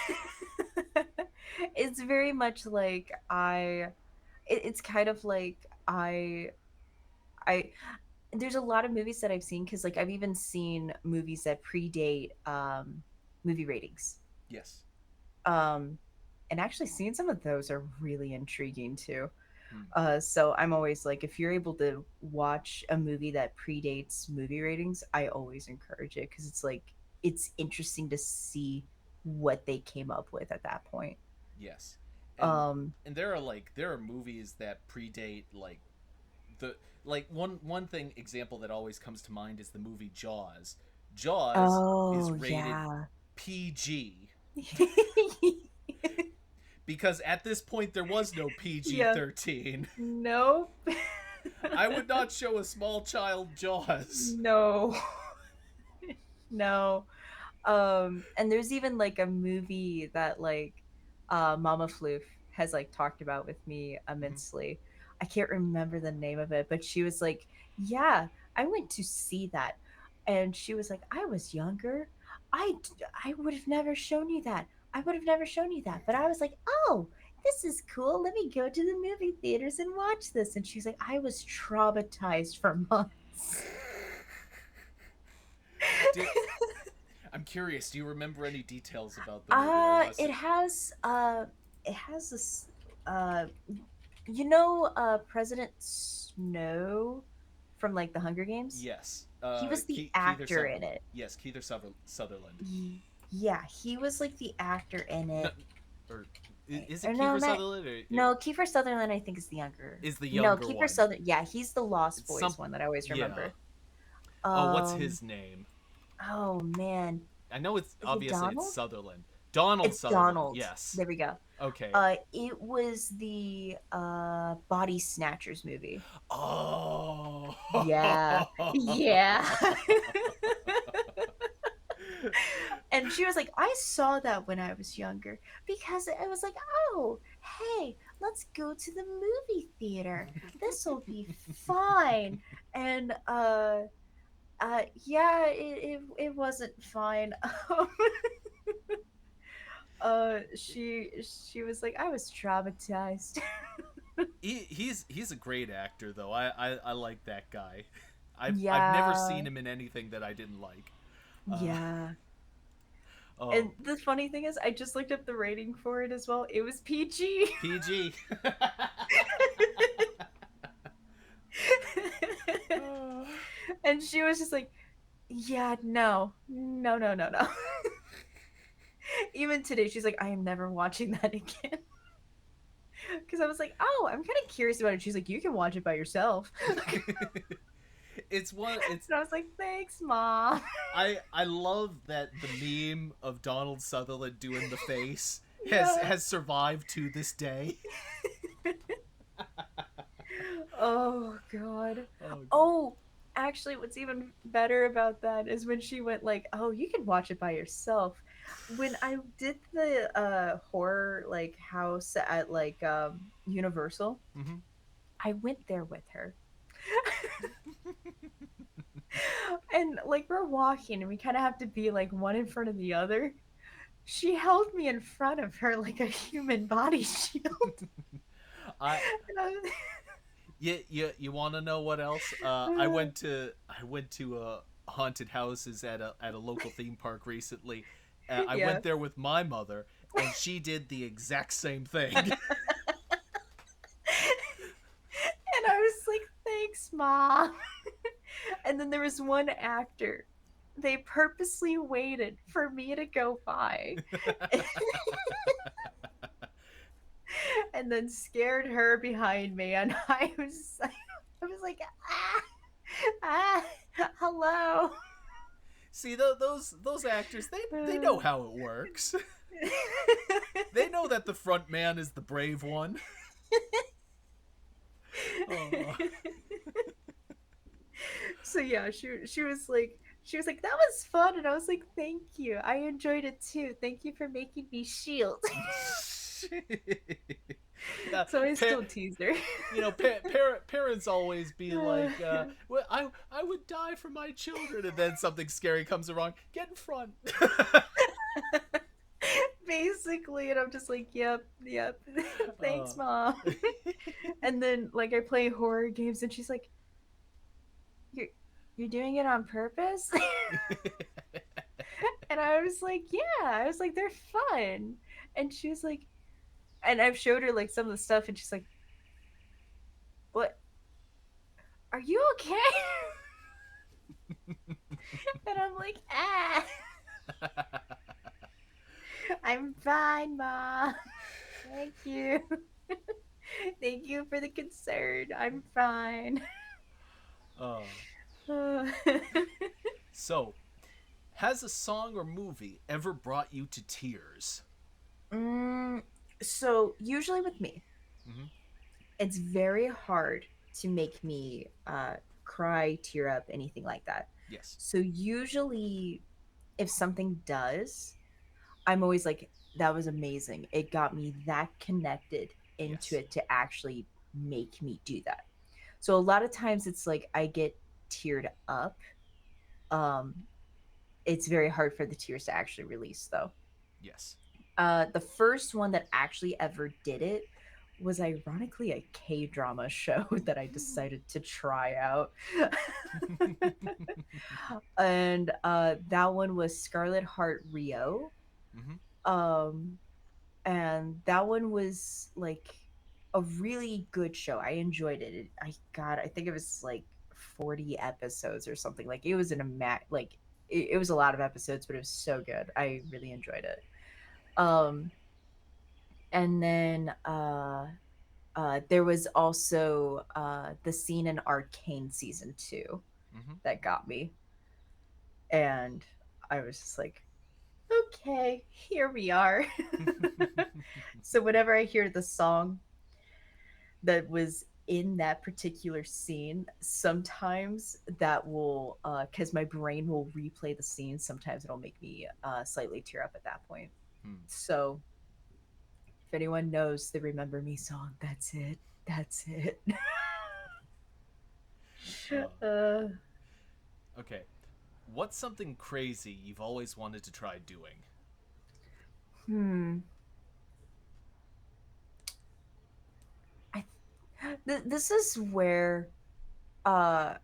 It's very much like it's kind of like I there's a lot of movies that I've seen because like I've even seen movies that predate movie ratings. Yes. Um and actually seeing some of those are really intriguing too. Hmm. So I'm always like, if you're able to watch a movie that predates movie ratings, I always encourage it because it's like it's interesting to see what they came up with at that point. Yes. And Um, there are movies that predate the one thing example that always comes to mind is the movie Jaws. Jaws is oh rated yeah. PG because at this point there was no PG Yeah. 13. Nope. I would not show a small child Jaws. No. No. And there's even like a movie that like Mama Floof has like talked about with me Mm-hmm. immensely. I can't remember the name of it, but she was like, "Yeah, I went to see that." And she was like, "I was younger. I would have never shown you that. I would have never shown you that." But I was like, "Oh, this is cool. Let me go to the movie theaters and watch this." And she's like, "I was traumatized for months." Do, I'm curious. Do you remember any details about the movie, or was it? It has this uh you know President Snow from like the Hunger Games? Yes. He was the Keither actor in Sutherland. it. Yes, Sutherland. Yeah, he was like the actor in No, it. or is Or it no, Kiefer not Sutherland, no, Kiefer Sutherland I think is the younger. is the No, younger Kiefer one? Sutherland, yeah, he's the Lost It's some. Boys one that I always Yeah. remember. Oh, what's Um his name? oh man, I know it's is it obviously it's Donald? Sutherland. Donald It's Sutherland. Donald. Yes. There we go. Okay. It was the Body Snatchers movie. Oh. Yeah. Yeah. And she was like, I saw that when I was younger because I was like, oh, hey, let's go to the movie theater. This will be fine. And yeah, it wasn't fine. She was like, I was traumatized. He's a great actor though. I like that guy. I've never Yeah, seen him in anything that I didn't like. Uh, yeah. oh, And the funny thing is, I just looked up the rating for it as well. It was PG. PG. Oh. And she was just like, yeah, no, no, no, no, no. Even today, she's like, I am never watching that again. Because I was like, oh, I'm kind of curious about it. She's like, you can watch it by yourself. And It's one. It's I was like, thanks, mom. I love that the meme of Donald Sutherland doing the face Yeah. has survived to this day. Oh god. Oh god. Oh, actually, what's even better about that is when she went like, "Oh, you can watch it by yourself." When I did the horror like house at like Universal, Hmm. I went there with her. And like we're walking and we kind of have to be like one in front of the other. She held me in front of her like a human body shield. I And I was... you want to know what else? I went to haunted houses at a local theme park recently. I Yeah. went there with my mother, and she did the exact same thing. And I was like, thanks, mom. And then there was one actor. They purposely waited for me to go by and then scared her behind me. And I was like, ah, ah, hello. See, those actors, they know how it works. They know that the front man is the brave one. Oh. So yeah, she was like that was fun, and I was like thank you, I enjoyed it too, thank you for making me shield. uh, So I pa- still teased her. parents always be like, well, I would die for my children, and then something scary comes along. Get in front. Basically, and I'm just like, yep, yep. uh, Thanks, mom. And then like I play horror games, and she's like, you're you're doing it on purpose. And I was like, yeah. I was like, they're fun. And she was like, and I've showed her like some of the stuff, and she's like, what, are you okay? And I'm like, ah, I'm fine, mom. Thank you. Thank you for the concern. I'm fine. uh, so, has a song or movie ever brought you to tears? mm, so usually with me, Hmm. it's very hard to make me cry, tear up, anything like that. Yes. So usually, if something does, I'm always like, that was amazing. It got me that connected into Yes. it to actually make me do that. So a lot of times it's like I get teared up. Um, it's very hard for the tears to actually release though. Yes. The first one that actually ever did it was ironically a K drama show that I decided to try out. And that one was Scarlet Heart Rio. Hmm. Um, and that one was like a really good show. I enjoyed it. I think it was like 40 episodes or something. Like it was like it was a lot of episodes, but it was so good. I really enjoyed it. Um, and then there was also the scene in Arcane season 2 Hmm. that got me, and I was just like, okay, here we are. So whenever I hear the song that was in that particular scene, sometimes that will because my brain will replay the scene, sometimes it'll make me slightly tear up at that point. Hmm. So If anyone knows the Remember Me song, that's it. That's it. Uh, uh, okay. What's something crazy you've always wanted to try doing? hmm. I this is where uh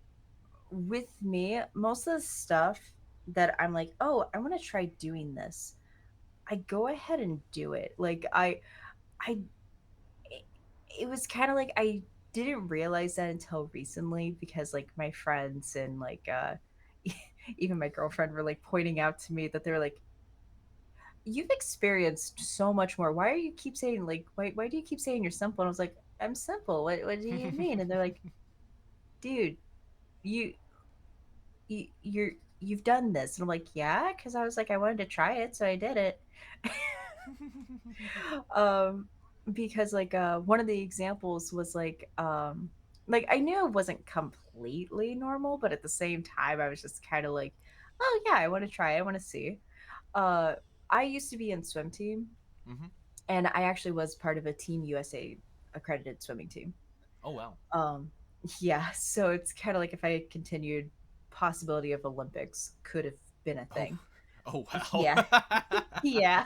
with me most of the stuff that I'm like, "Oh, I want to try doing this." I go ahead and do it. Like I it, it was kind of like I didn't realize that until recently because like my friends and like even my girlfriend were like pointing out to me that they were like, you've experienced so much more. Why are you keep saying like why do you keep saying you're simple? And I was like, I'm simple. What do you mean? And they're like, dude, you you're you've done this. And I'm like, yeah, because I was like, I wanted to try it, so I did it. um because like one of the examples was like I knew it wasn't completely normal, but at the same time I was just kind of like, oh yeah, I want to try, I want to see. uh I used to be in swim team, Hmm. and I actually was part of a Team USA accredited swimming team. Oh wow. um yeah, so it's kind of like if I had continued, possibility of Olympics could have been a Oh. thing. Oh Yeah. wow. Yeah.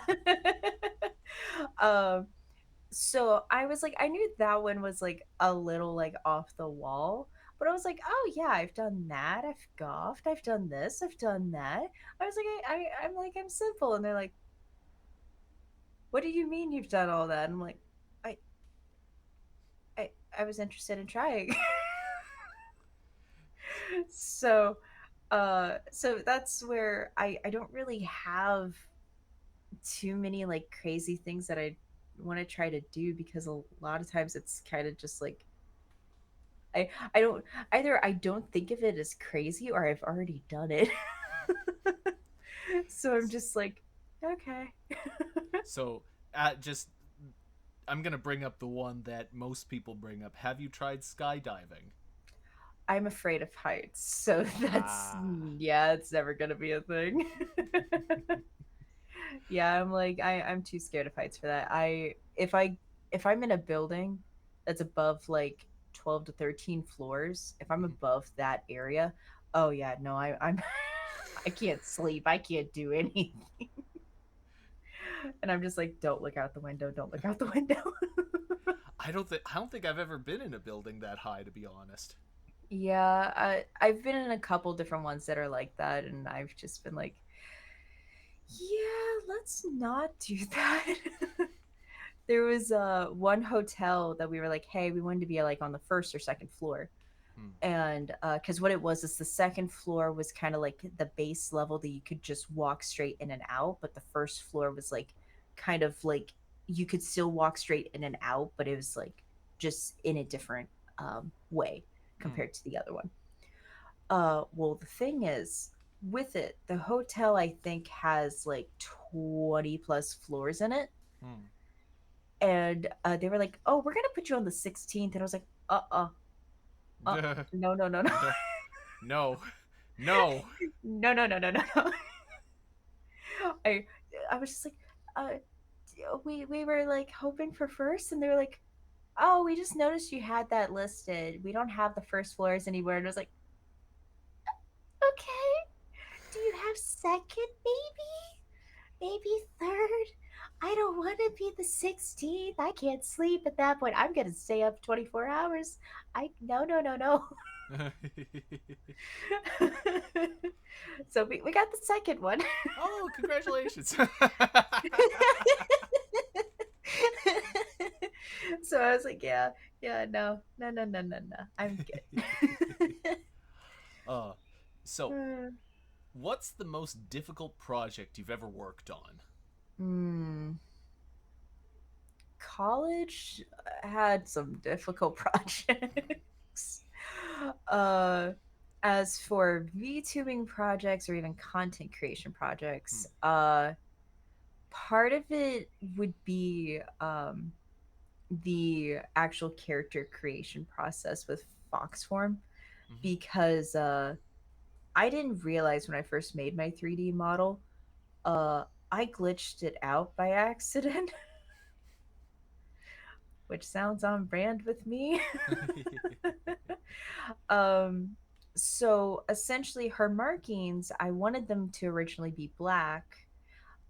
um so I was like, I knew that one was like a little like off the wall, but I was like, oh yeah, I've done that, I've golfed, I've done this, I've done that. I was like, I'm like, I'm simple. And they're like, what do you mean you've done all that? And I'm like, i I was interested in trying. So so that's where I don't really have too many like crazy things that I want to try to do, because a lot of times it's kind of just like I don't, either I don't think of it as crazy or I've already done it. So I'm just like, okay. So, just I'm gonna bring up the one that most people bring up. Have you tried skydiving? I'm afraid of heights, so that's, Ah. yeah, it's never gonna be a thing. Yeah, I'm like, I'm too scared of heights for that. If I'm in a building that's above like 12 to 13 floors, if I'm Mhm. above that area, oh yeah, no, I'm I can't sleep. I can't do anything. And I'm just like, don't look out the window, don't look out the window. I don't think I've ever been in a building that high, to be honest. Yeah, I've been in a couple different ones that are like that, and I've just been like, yeah, let's not do that. There was one hotel that we were like, hey, we wanted to be like on the first or second floor. Hmm. And because what it was is the second floor was kind of like the base level that you could just walk straight in and out, but the first floor was like kind of like you could still walk straight in and out, but it was like just in a different way Hmm. compared to the other one. Well, the thing is, with it, the hotel I think has like 20 plus floors in it. Hmm. And they were like, "Oh, we're gonna put you on the 16th," and I was like, uh, no, no, no, no, No. No. No. no, no, no, no, no, no." I I was just like, uh, we were like hoping for first, and they were like, "Oh, we just noticed you had that listed. We don't have the first floors anywhere." And I was like, "Okay, do you have second, maybe? Maybe third? I don't want to be the 16th. I can't sleep at that point. I'm gonna stay up 24 hours. I no, no, no, no." So we got the second one. Oh, congratulations. So I was like, yeah, yeah, no, no, no, no, no, no. I'm good. uh so what's the most difficult project you've ever worked on? Hmm. College had some difficult projects. Uh, as for VTubing projects or even content creation Hmm. projects, part of it would be the actual character creation process with Foxform, Mm-hmm. because I didn't realize when I first made my 3D model, I glitched it out by accident. which sounds on brand with me. um, so essentially, her markings, I wanted them to originally be black.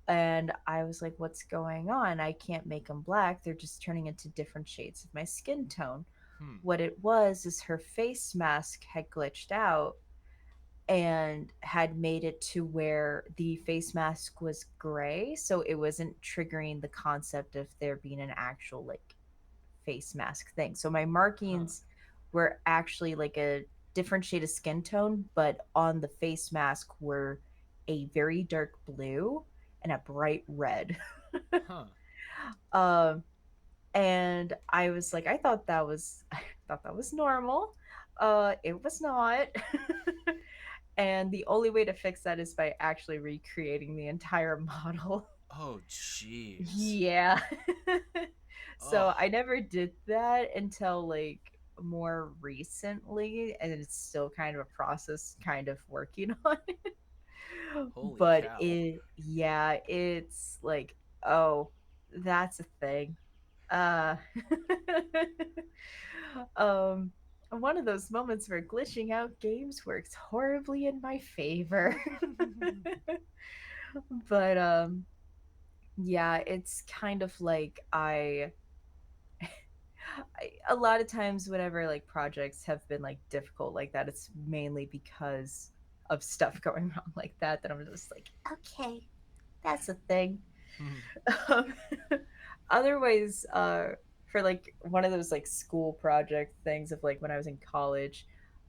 And I was like, what's going on? I can't make them black. They're just turning into different shades of my skin tone. Hmm. What it was is her face mask had glitched out and had made it to where the face mask was gray. So it wasn't triggering the concept of there being an actual like face mask thing. So my Huh. markings were actually like a different shade of skin tone, but on the face mask were a very dark blue and a bright red. Huh. um, and I was like, I thought that was normal. It was not. And the only way to fix that is by actually recreating the entire model. Oh, jeez. Yeah. So Oh, I never did that until like more recently, and it's still kind of a process kind of working on it. holy But cow. yeah, it's like, oh, that's a thing. Uh um one of those moments where glitching out games works horribly in my favor. But yeah, it's kind of like a lot of times whenever like projects have been like difficult like that, it's mainly because of stuff going wrong like that I'm just like, okay, that's a thing. um, Otherwise, for like one of those like school project things of like when I was in college,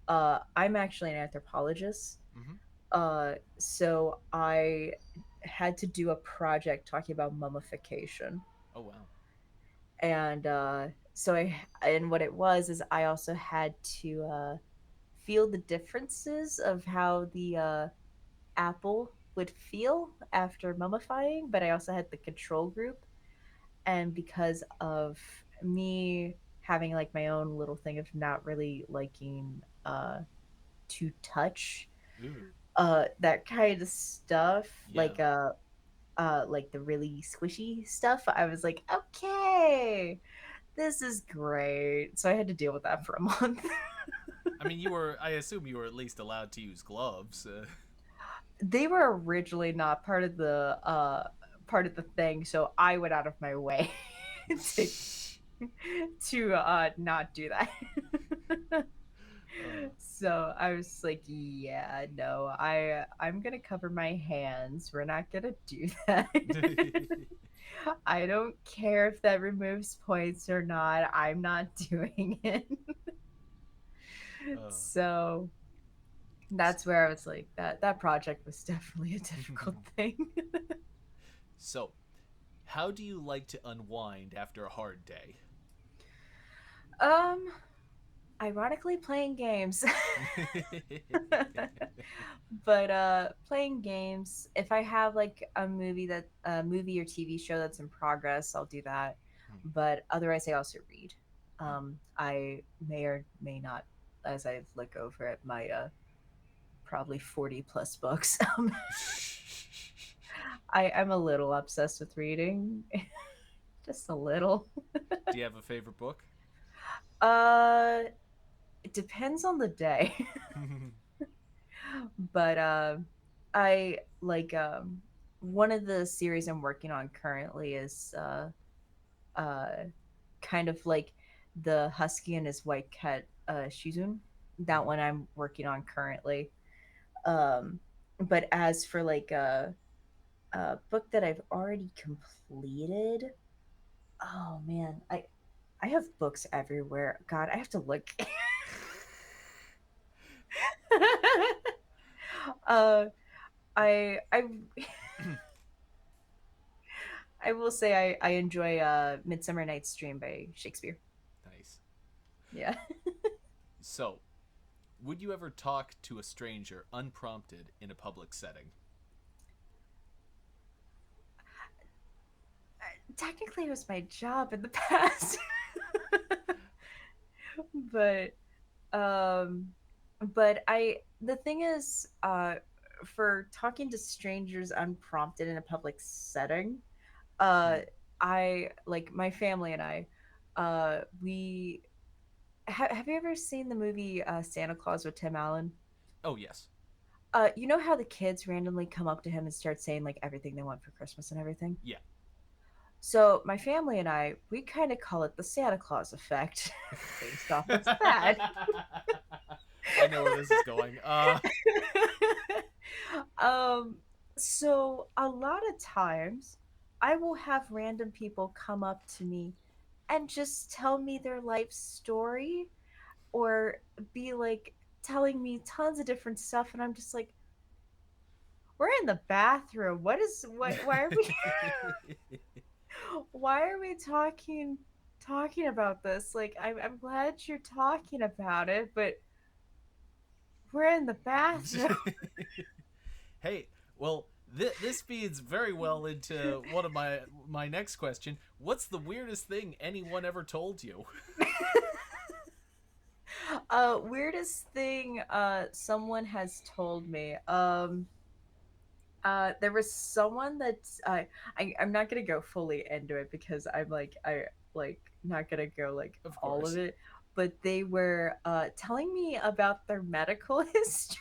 I'm actually an anthropologist. Mm-hmm. So I had to do a project talking about mummification. Oh, wow. And so and what it was is I also had to feel the differences of how the apple would feel after mummifying, but I also had the control group. And because of me having like my own little thing of not really liking to touch Ooh. that kind of stuff, Yeah. like the really squishy stuff, I was like, okay, this is great. So I had to deal with that for a month. I mean, you were, I assume you were at least allowed to use gloves. They were originally not part of the thing, so I went out of my way to not do that. uh. So I was like, yeah, no, I'm gonna cover my hands. We're not gonna do that. I don't care if that removes points or not. I'm not doing it. uh. So that's where I was like, that project was definitely a difficult thing. So, how do you like to unwind after a hard day? um Ironically, playing games. But playing games, if I have like a movie or TV show that's in progress, I'll do that. Hmm. But otherwise I also read. Hmm. I may or may not, as I look over at my probably 40 plus books. I'm a little obsessed with reading. Just a little. Do you have a favorite book? uh it depends on the day. But I like one of the series I'm working on currently is uh kind of like the husky and his white cat Shizun. That Hmm. one I'm working on currently. Um but as for like a book that I've already completed, oh man, I have books everywhere. God, I have to look. uh I I will say I enjoy Midsummer Night's Dream by Shakespeare. Nice. Yeah. So, would you ever talk to a stranger unprompted in a public setting? Technically it was my job in the past. but um but I the thing is for talking to strangers unprompted in a public setting, uh Hmm. I like my family and I, we have you ever seen the movie Santa Claus with Tim Allen? Oh yes. You know how the kids randomly come up to him and start saying like everything they want for Christmas and everything? Yeah. So my family and I, we kind of call it the Santa Claus effect, based off of that. I know where this is going. um, so a lot of times, I will have random people come up to me and just tell me their life story, or be like telling me tons of different stuff, and I'm just like, we're in the bathroom. What? Why are we? Why are we talking about this? Like, I'm glad you're talking about it, but we're in the bathroom. Hey, well, this feeds very well into one of my next question. What's the weirdest thing anyone ever told you? Weirdest thing someone has told me. There was someone that's I'm not gonna go fully into it because I like not gonna go like Of all of course. it, but they were telling me about their medical history,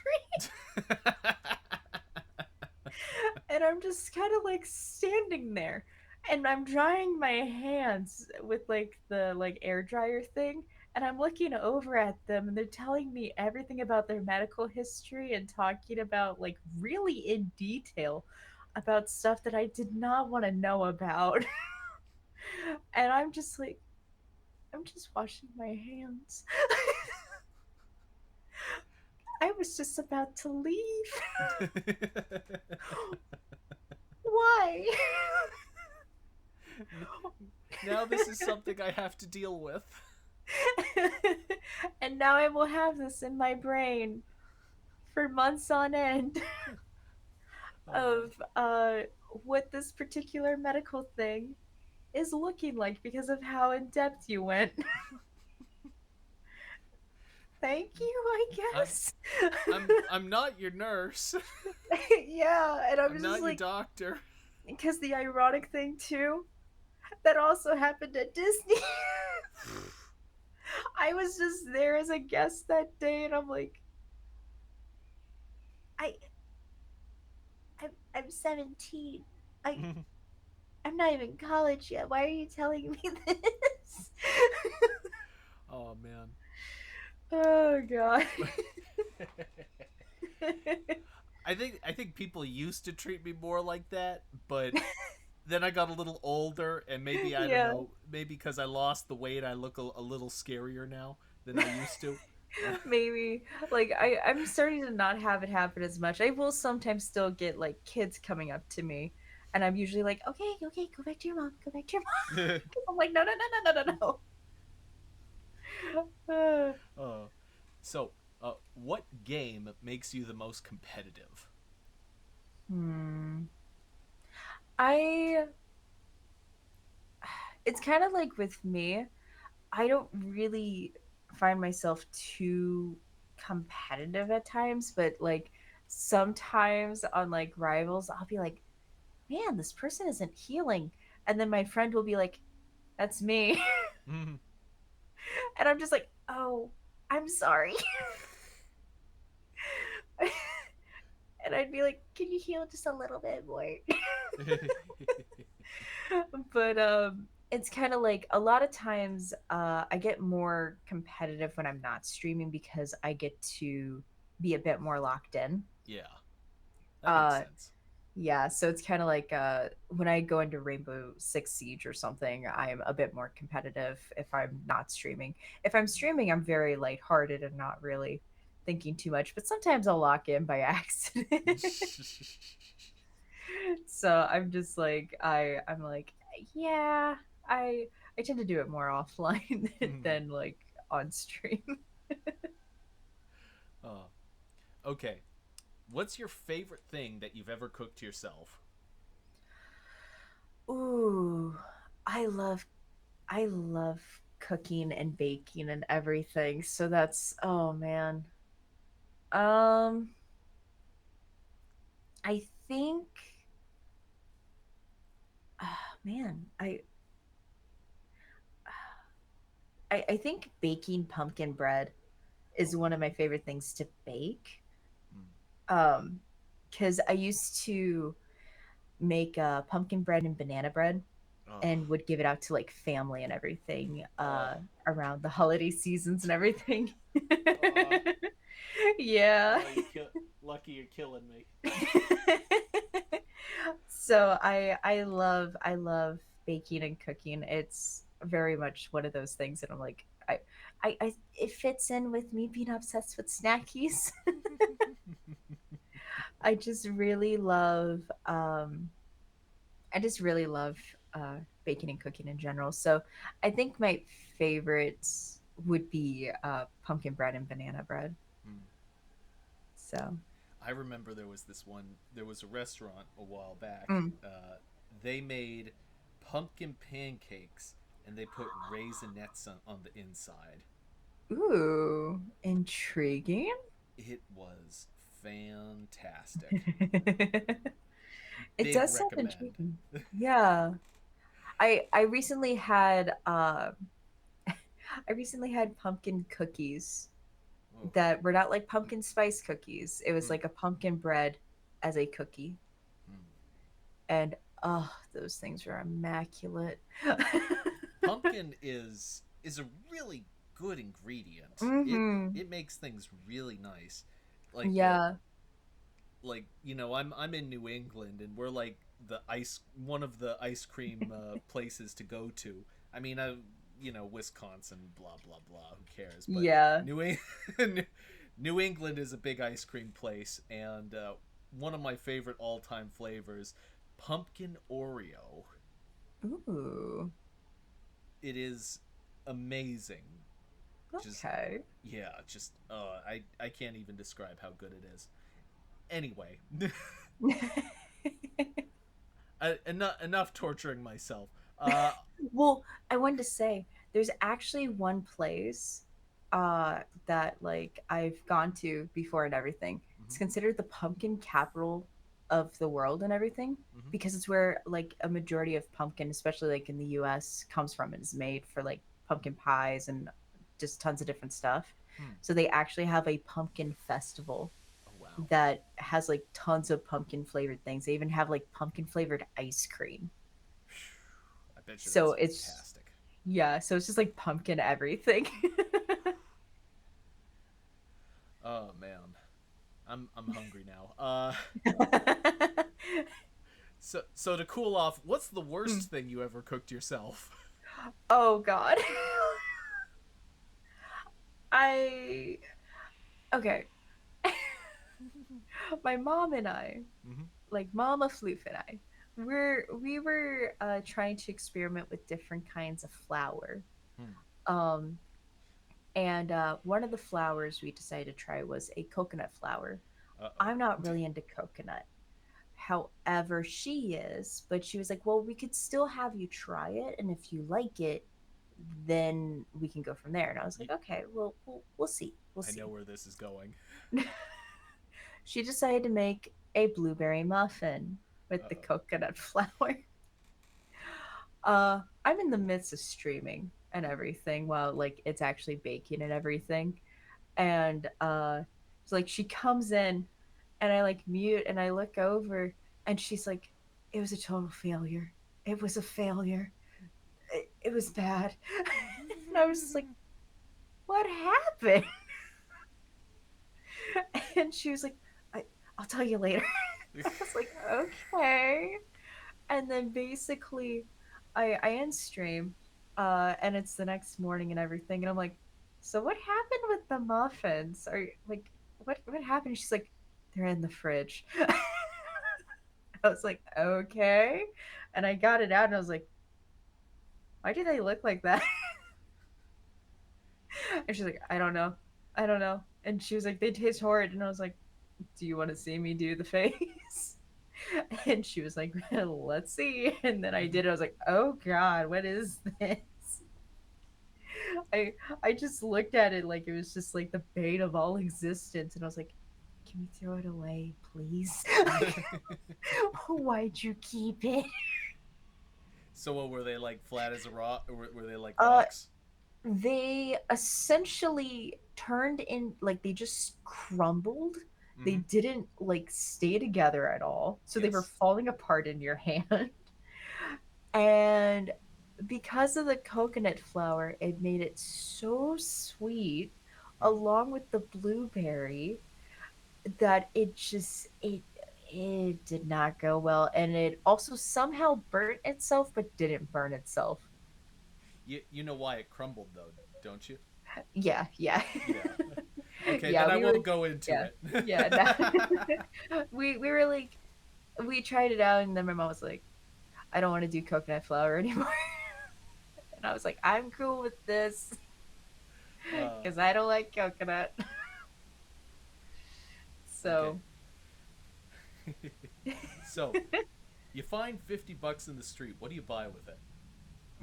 and I'm just kind of like standing there, and I'm drying my hands with like the like air dryer thing, and I'm looking over at them, and they're telling me everything about their medical history and talking about like really in detail about stuff that I did not want to know about. And I'm just like, I'm just washing my hands. I was just about to leave. Why? Now this is something I have to deal with. And now I will have this in my brain for months on end Oh. of what this particular medical thing is looking like because of how in depth you went. Thank you, I I'm guess. I'm not your nurse. Yeah, and I'm I'm just not your like, doctor. because the ironic thing too, that also happened at Disney. I was just there as a guest that day, and I'm like, I, I'm 17. I, I'm not even in college yet. Why are you telling me this? Oh man. Oh god. I think people used to treat me more like that, but then I got a little older, and maybe I don't Yeah. know, maybe because I lost the weight, I look a little scarier now than I used to. Maybe like I'm starting to not have it happen as much. I will sometimes still get like kids coming up to me, and I'm usually like, okay, okay, go back to your mom, go back to your mom. I'm like, no, no, no, no, no, no, no. uh, so, what game makes you the most competitive? Hmm. I It's kind of like with me. I don't really find myself too competitive at times, but like sometimes on like rivals, I'll be like, man, this person isn't healing. And then my friend will be like, that's me. And I'm just like, oh, I'm sorry. And I'd be like, can you heal just a little bit more? But it's kind of like a lot of times I get more competitive when I'm not streaming because I get to be a bit more locked in. Yeah, that makes Uh sense. yeah, so it's kind of like when I go into Rainbow Six Siege or something, I'm a bit more competitive if I'm not streaming. If I'm streaming, I'm very lighthearted and not really thinking too much, but sometimes I'll lock in by accident. So I'm just like I'm like, yeah, I I tend to do it more offline than like on stream. uh, okay, what's your favorite thing that you've ever cooked yourself? Ooh, I love I love cooking and baking and everything. So that's, oh man. Um I think man, I I think baking pumpkin bread Oh, is one of my favorite things to bake. mm. Um, because I used to make pumpkin bread and banana bread Oh, and would give it out to like family and everything oh, around the holiday seasons and everything. oh, Yeah. oh! You kill, Lucky, you're killing me. So I love baking and cooking. It's very much one of those things that I'm like I it fits in with me being obsessed with snackies. I just really love I just really love baking and cooking in general. So I think my favorites would be pumpkin bread and banana bread. Mm. So I remember there was this one. There was a restaurant a while back. mm. They made pumpkin pancakes and they put raisinets on the inside. Ooh, intriguing. It was fantastic. It Big does sound recommend. intriguing. Yeah. I recently had I recently had pumpkin cookies Oh, that were not like pumpkin spice cookies. It was mm, like a pumpkin bread as a cookie. mm. And oh, those things were immaculate. Pumpkin is a really good ingredient. It Mhm. it makes things really nice. Like Yeah. I'm in New England and we're like the ice one of the ice cream places to go to. I mean, Wisconsin, blah blah blah. Who cares? But Yeah. New England, New England is a big ice cream place, and one of my favorite all time flavors, pumpkin Oreo. Ooh. It is amazing. Just Okay. yeah, just I can't even describe how good it is. Anyway, enough torturing myself. Uh, Well, I wanted to say there's actually one place that like I've gone to before and everything. It's mhm, considered the pumpkin capital of the world and everything mhm, because it's where like a majority of pumpkin, especially like in the US, comes from and is made for like pumpkin pies and just tons of different stuff. hmm. So they actually have a pumpkin festival Oh wow, that has like tons of pumpkin flavored things. They even have like pumpkin flavored ice cream. I bet you that's So it's fantastic. yeah, so it's just like pumpkin everything. Oh man, I'm hungry now. So to cool off, what's the Mm. worst thing you ever cooked yourself? Oh god. I okay. My mom and I, Mm-hmm. like Mama Floof and I, we were trying to experiment with different kinds of flour. Hmm. Um and one of the flours we decided to try was a coconut flour. Uh oh. I'm not really into coconut. However, she is, but she was like, "Well, we could still have you try it, and if you like it, then we can go from there." And I was like, "Okay, well, we'll see, we'll I know see." where this is going. She decided to make a blueberry muffin Uh with the oh. coconut flour. I'm in the midst of streaming and everything while like it's actually baking and everything, and it's like she comes in, and I like mute and I look over, and she's like, "It was a total failure. It was a failure. It was bad." And I was just like, "What happened?" And she was like, I'll tell you later." I was like, "Okay." And then basically, I end stream, and it's the next morning and everything, and I'm like, "So what happened with the muffins? Are like, what happened?" And she's like, "They're in the fridge." I was like, "Okay," and I got it out, and I was like, "Why do they look like that?" And she's like, "I don't know, I don't know." And she was like, "They taste horrid," and I was like, "Do you want to see me do the face?" And she was like, "Let's see." And then I did it. I was like, "Oh God, what is this?" I I just looked at it like it was just like the bane of all existence, and I was like, "Can we throw it away, please?" Why'd you keep it? So what were they like? Flat as a rock? Or were they like Uh, rocks? They essentially turned in, like, they just crumbled. They Mm-hmm. didn't like stay together at all. So they were Yes. falling apart in your hand. And because of the coconut flour, it made it so sweet Mm. along with the blueberry that it did not go well, and it also somehow burnt itself but didn't burn itself. You know why it crumbled though, don't you? Yeah, yeah. Yeah. Okay, Yeah, then I we were won't go into yeah. it. Yeah, we were like we tried it out and then my mom was like, "I don't want to do coconut flour anymore." And I was like, "I'm cool with this uh, cuz I don't like coconut." okay. So, So you find $50 in the street. What do you buy with it?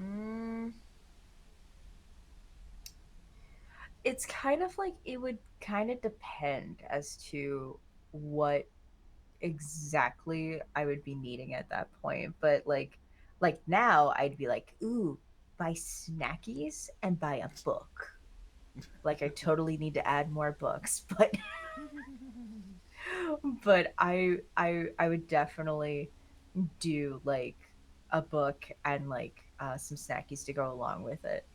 mm, it's kind of like it would kind of depend as to what exactly I would be needing at that point. But like now I'd be like, ooh, buy snackies and buy a book. Like I totally need to add more books, but but I would definitely do like a book and like some snackies to go along with it.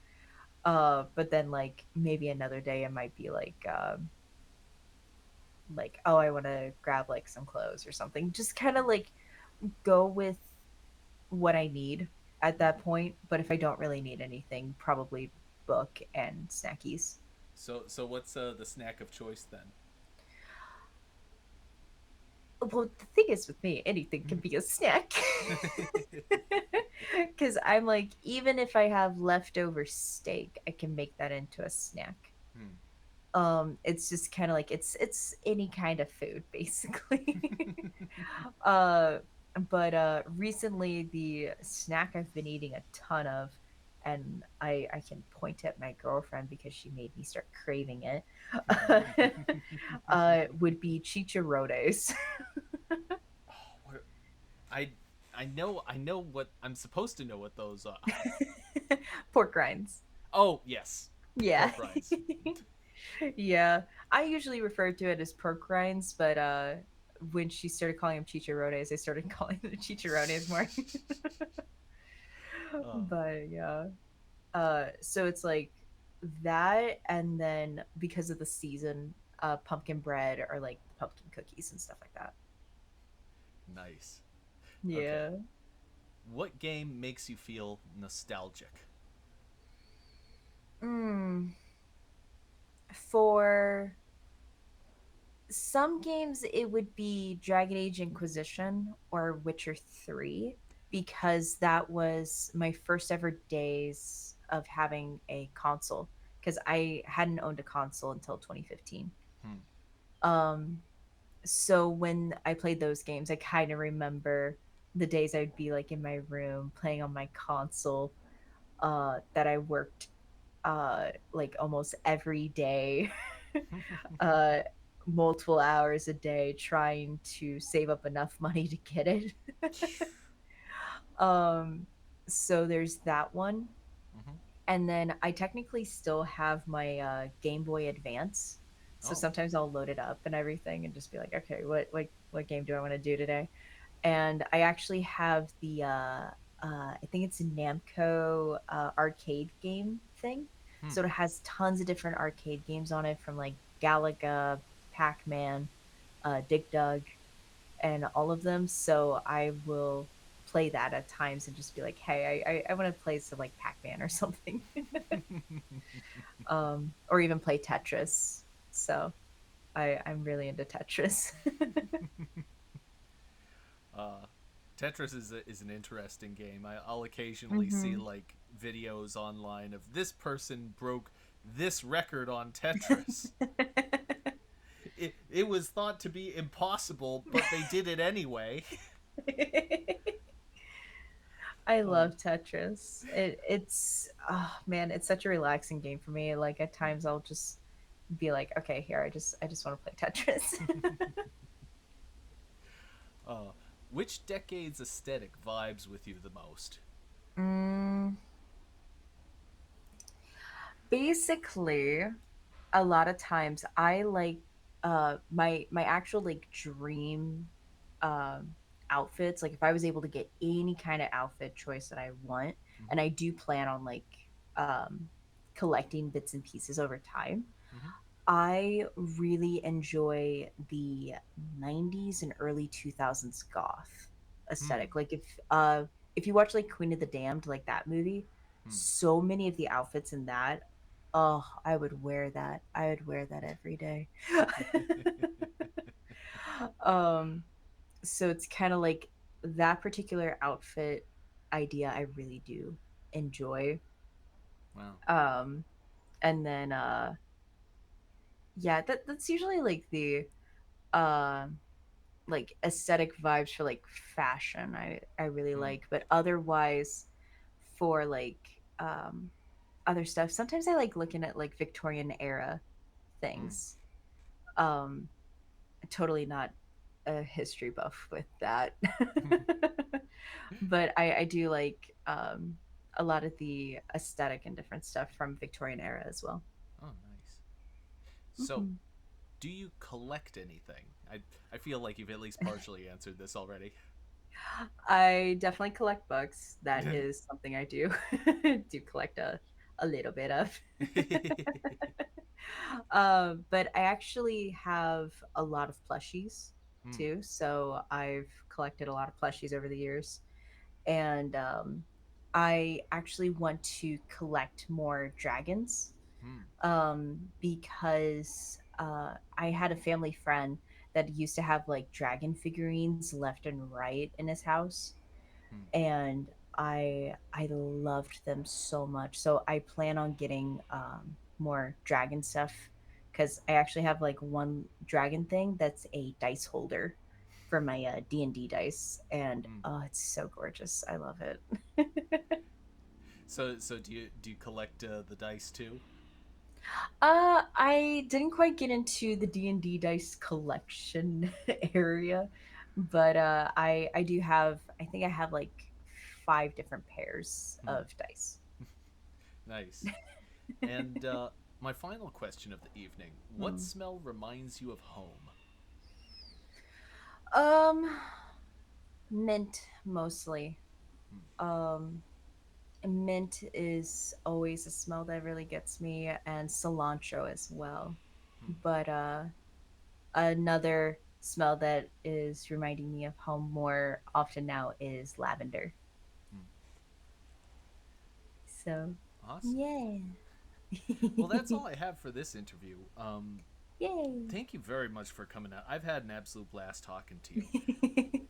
But then like maybe another day it might be like oh I want to grab like some clothes or something. Just kind of like go with what I need at that point. But if I don't really need anything, probably book and snackies. So what's the snack of choice then? Well, the thing is with me, anything can be a snack. Because I'm like, even if I have leftover steak, I can make that into a snack. Hmm. It's just kind of like it's any kind of food basically. uh but recently the snack I've been eating a ton of, and I can point at my girlfriend because she made me start craving it, would be chicharrones. What- I I know what I'm supposed to know what those are. Pork rinds. Oh yes, Yeah. pork rinds. Yeah. I usually refer to it as pork rinds, but when she started calling them chicharrones, I started calling them chicharrones more. uh, But yeah. So it's like that, and then because of the season, pumpkin bread or like pumpkin cookies and stuff like that. nice. Okay. Yeah. What game makes you feel nostalgic? Mm. For some games, it would be Dragon Age Inquisition or Witcher 3 because that was my first ever days of having a console because I hadn't owned a console until 2015. Hmm. Um, so when I played those games, I kind of remember the days I'd be like in my room playing on my console, that I worked like almost every day, uh, multiple hours a day trying to save up enough money to get it. um, so there's that one. Mm-hmm. And then I technically still have my Game Boy Advance. So Oh. sometimes I'll load it up and everything and just be like, okay, what game do I want to do today? And I actually have the I think it's a Namco arcade game thing. Hmm. So it has tons of different arcade games on it from like Galaga, Pac-Man, Dig Dug, and all of them. So I will play that at times and just be like, hey, I want to play some like Pac-Man or something. Or even play Tetris. So I'm really into Tetris. uh, Tetris is an interesting game. I'll occasionally see Hmm. like videos online of this person broke this record on Tetris. It was thought to be impossible, but they did it anyway. I Uh, love Tetris. It's oh man, it's such a relaxing game for me. Like at times I'll just be like, okay, here, I just want to play Tetris. uh, which decade's aesthetic vibes with you the most? mm, Basically, a lot of times I like my actual like dream um outfits, like if I was able to get any kind of outfit choice that I want, Mm-hmm. and I do plan on like um collecting bits and pieces over time. Mm-hmm. I really enjoy the 90s and early 2000s goth Hmm. aesthetic. Like if you watch like Queen of the Damned, like that movie, Hmm. so many of the outfits in that, oh, I would wear that. I would wear that every day. um so it's kind of like that particular outfit idea I really do enjoy. Wow. Um and then yeah, that's usually like aesthetic vibes for like fashion I really Hmm. like, but otherwise for like other stuff, sometimes I like looking at like Victorian era Hmm. things. Totally not a history buff with that. But I do like a lot of the aesthetic and different stuff from Victorian era as well. Oh, nice. So, Mhm. do you collect anything? I feel like you've at least partially answered this already. I definitely collect books. That is something I do do collect a little bit of. But I actually have a lot of plushies Hmm. too. So I've collected a lot of plushies over the years. And I actually want to collect more dragons Hmm. because I had a family friend that used to have like dragon figurines left and right in his house, Hmm. and I loved them so much. So I plan on getting more dragon stuff because I actually have like one dragon thing that's a dice holder for my D&D dice, and Hmm. oh, it's so gorgeous. I love it. So do you collect the dice too? I didn't quite get into the D&D dice collection area, but I do have, I think I have like 5 different pairs Hmm. of dice. Nice. And my final question of the evening: what Hmm. smell reminds you of home? Um, Mint mostly. Hmm. Um, Mint is always a smell that really gets me, and cilantro as well. Hmm. But another smell that is reminding me of home more often now is lavender. Hmm. So, Awesome. yeah. Well, that's all I have for this interview. Yay. Thank you very much for coming out. I've had an absolute blast talking to you.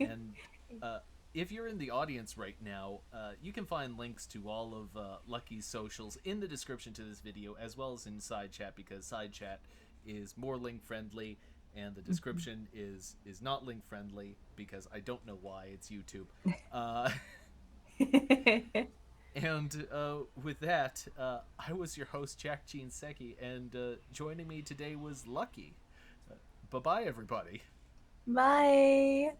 And uh, if you're in the audience right now, you can find links to all of Luckie's socials in the description to this video, as well as in side chat, because side chat is more link friendly, and the description is not link friendly because I don't know why. It's YouTube. Uh, and with that, I was your host, Jack Jinseki, and joining me today was Lucky. Bye bye, everybody. Bye.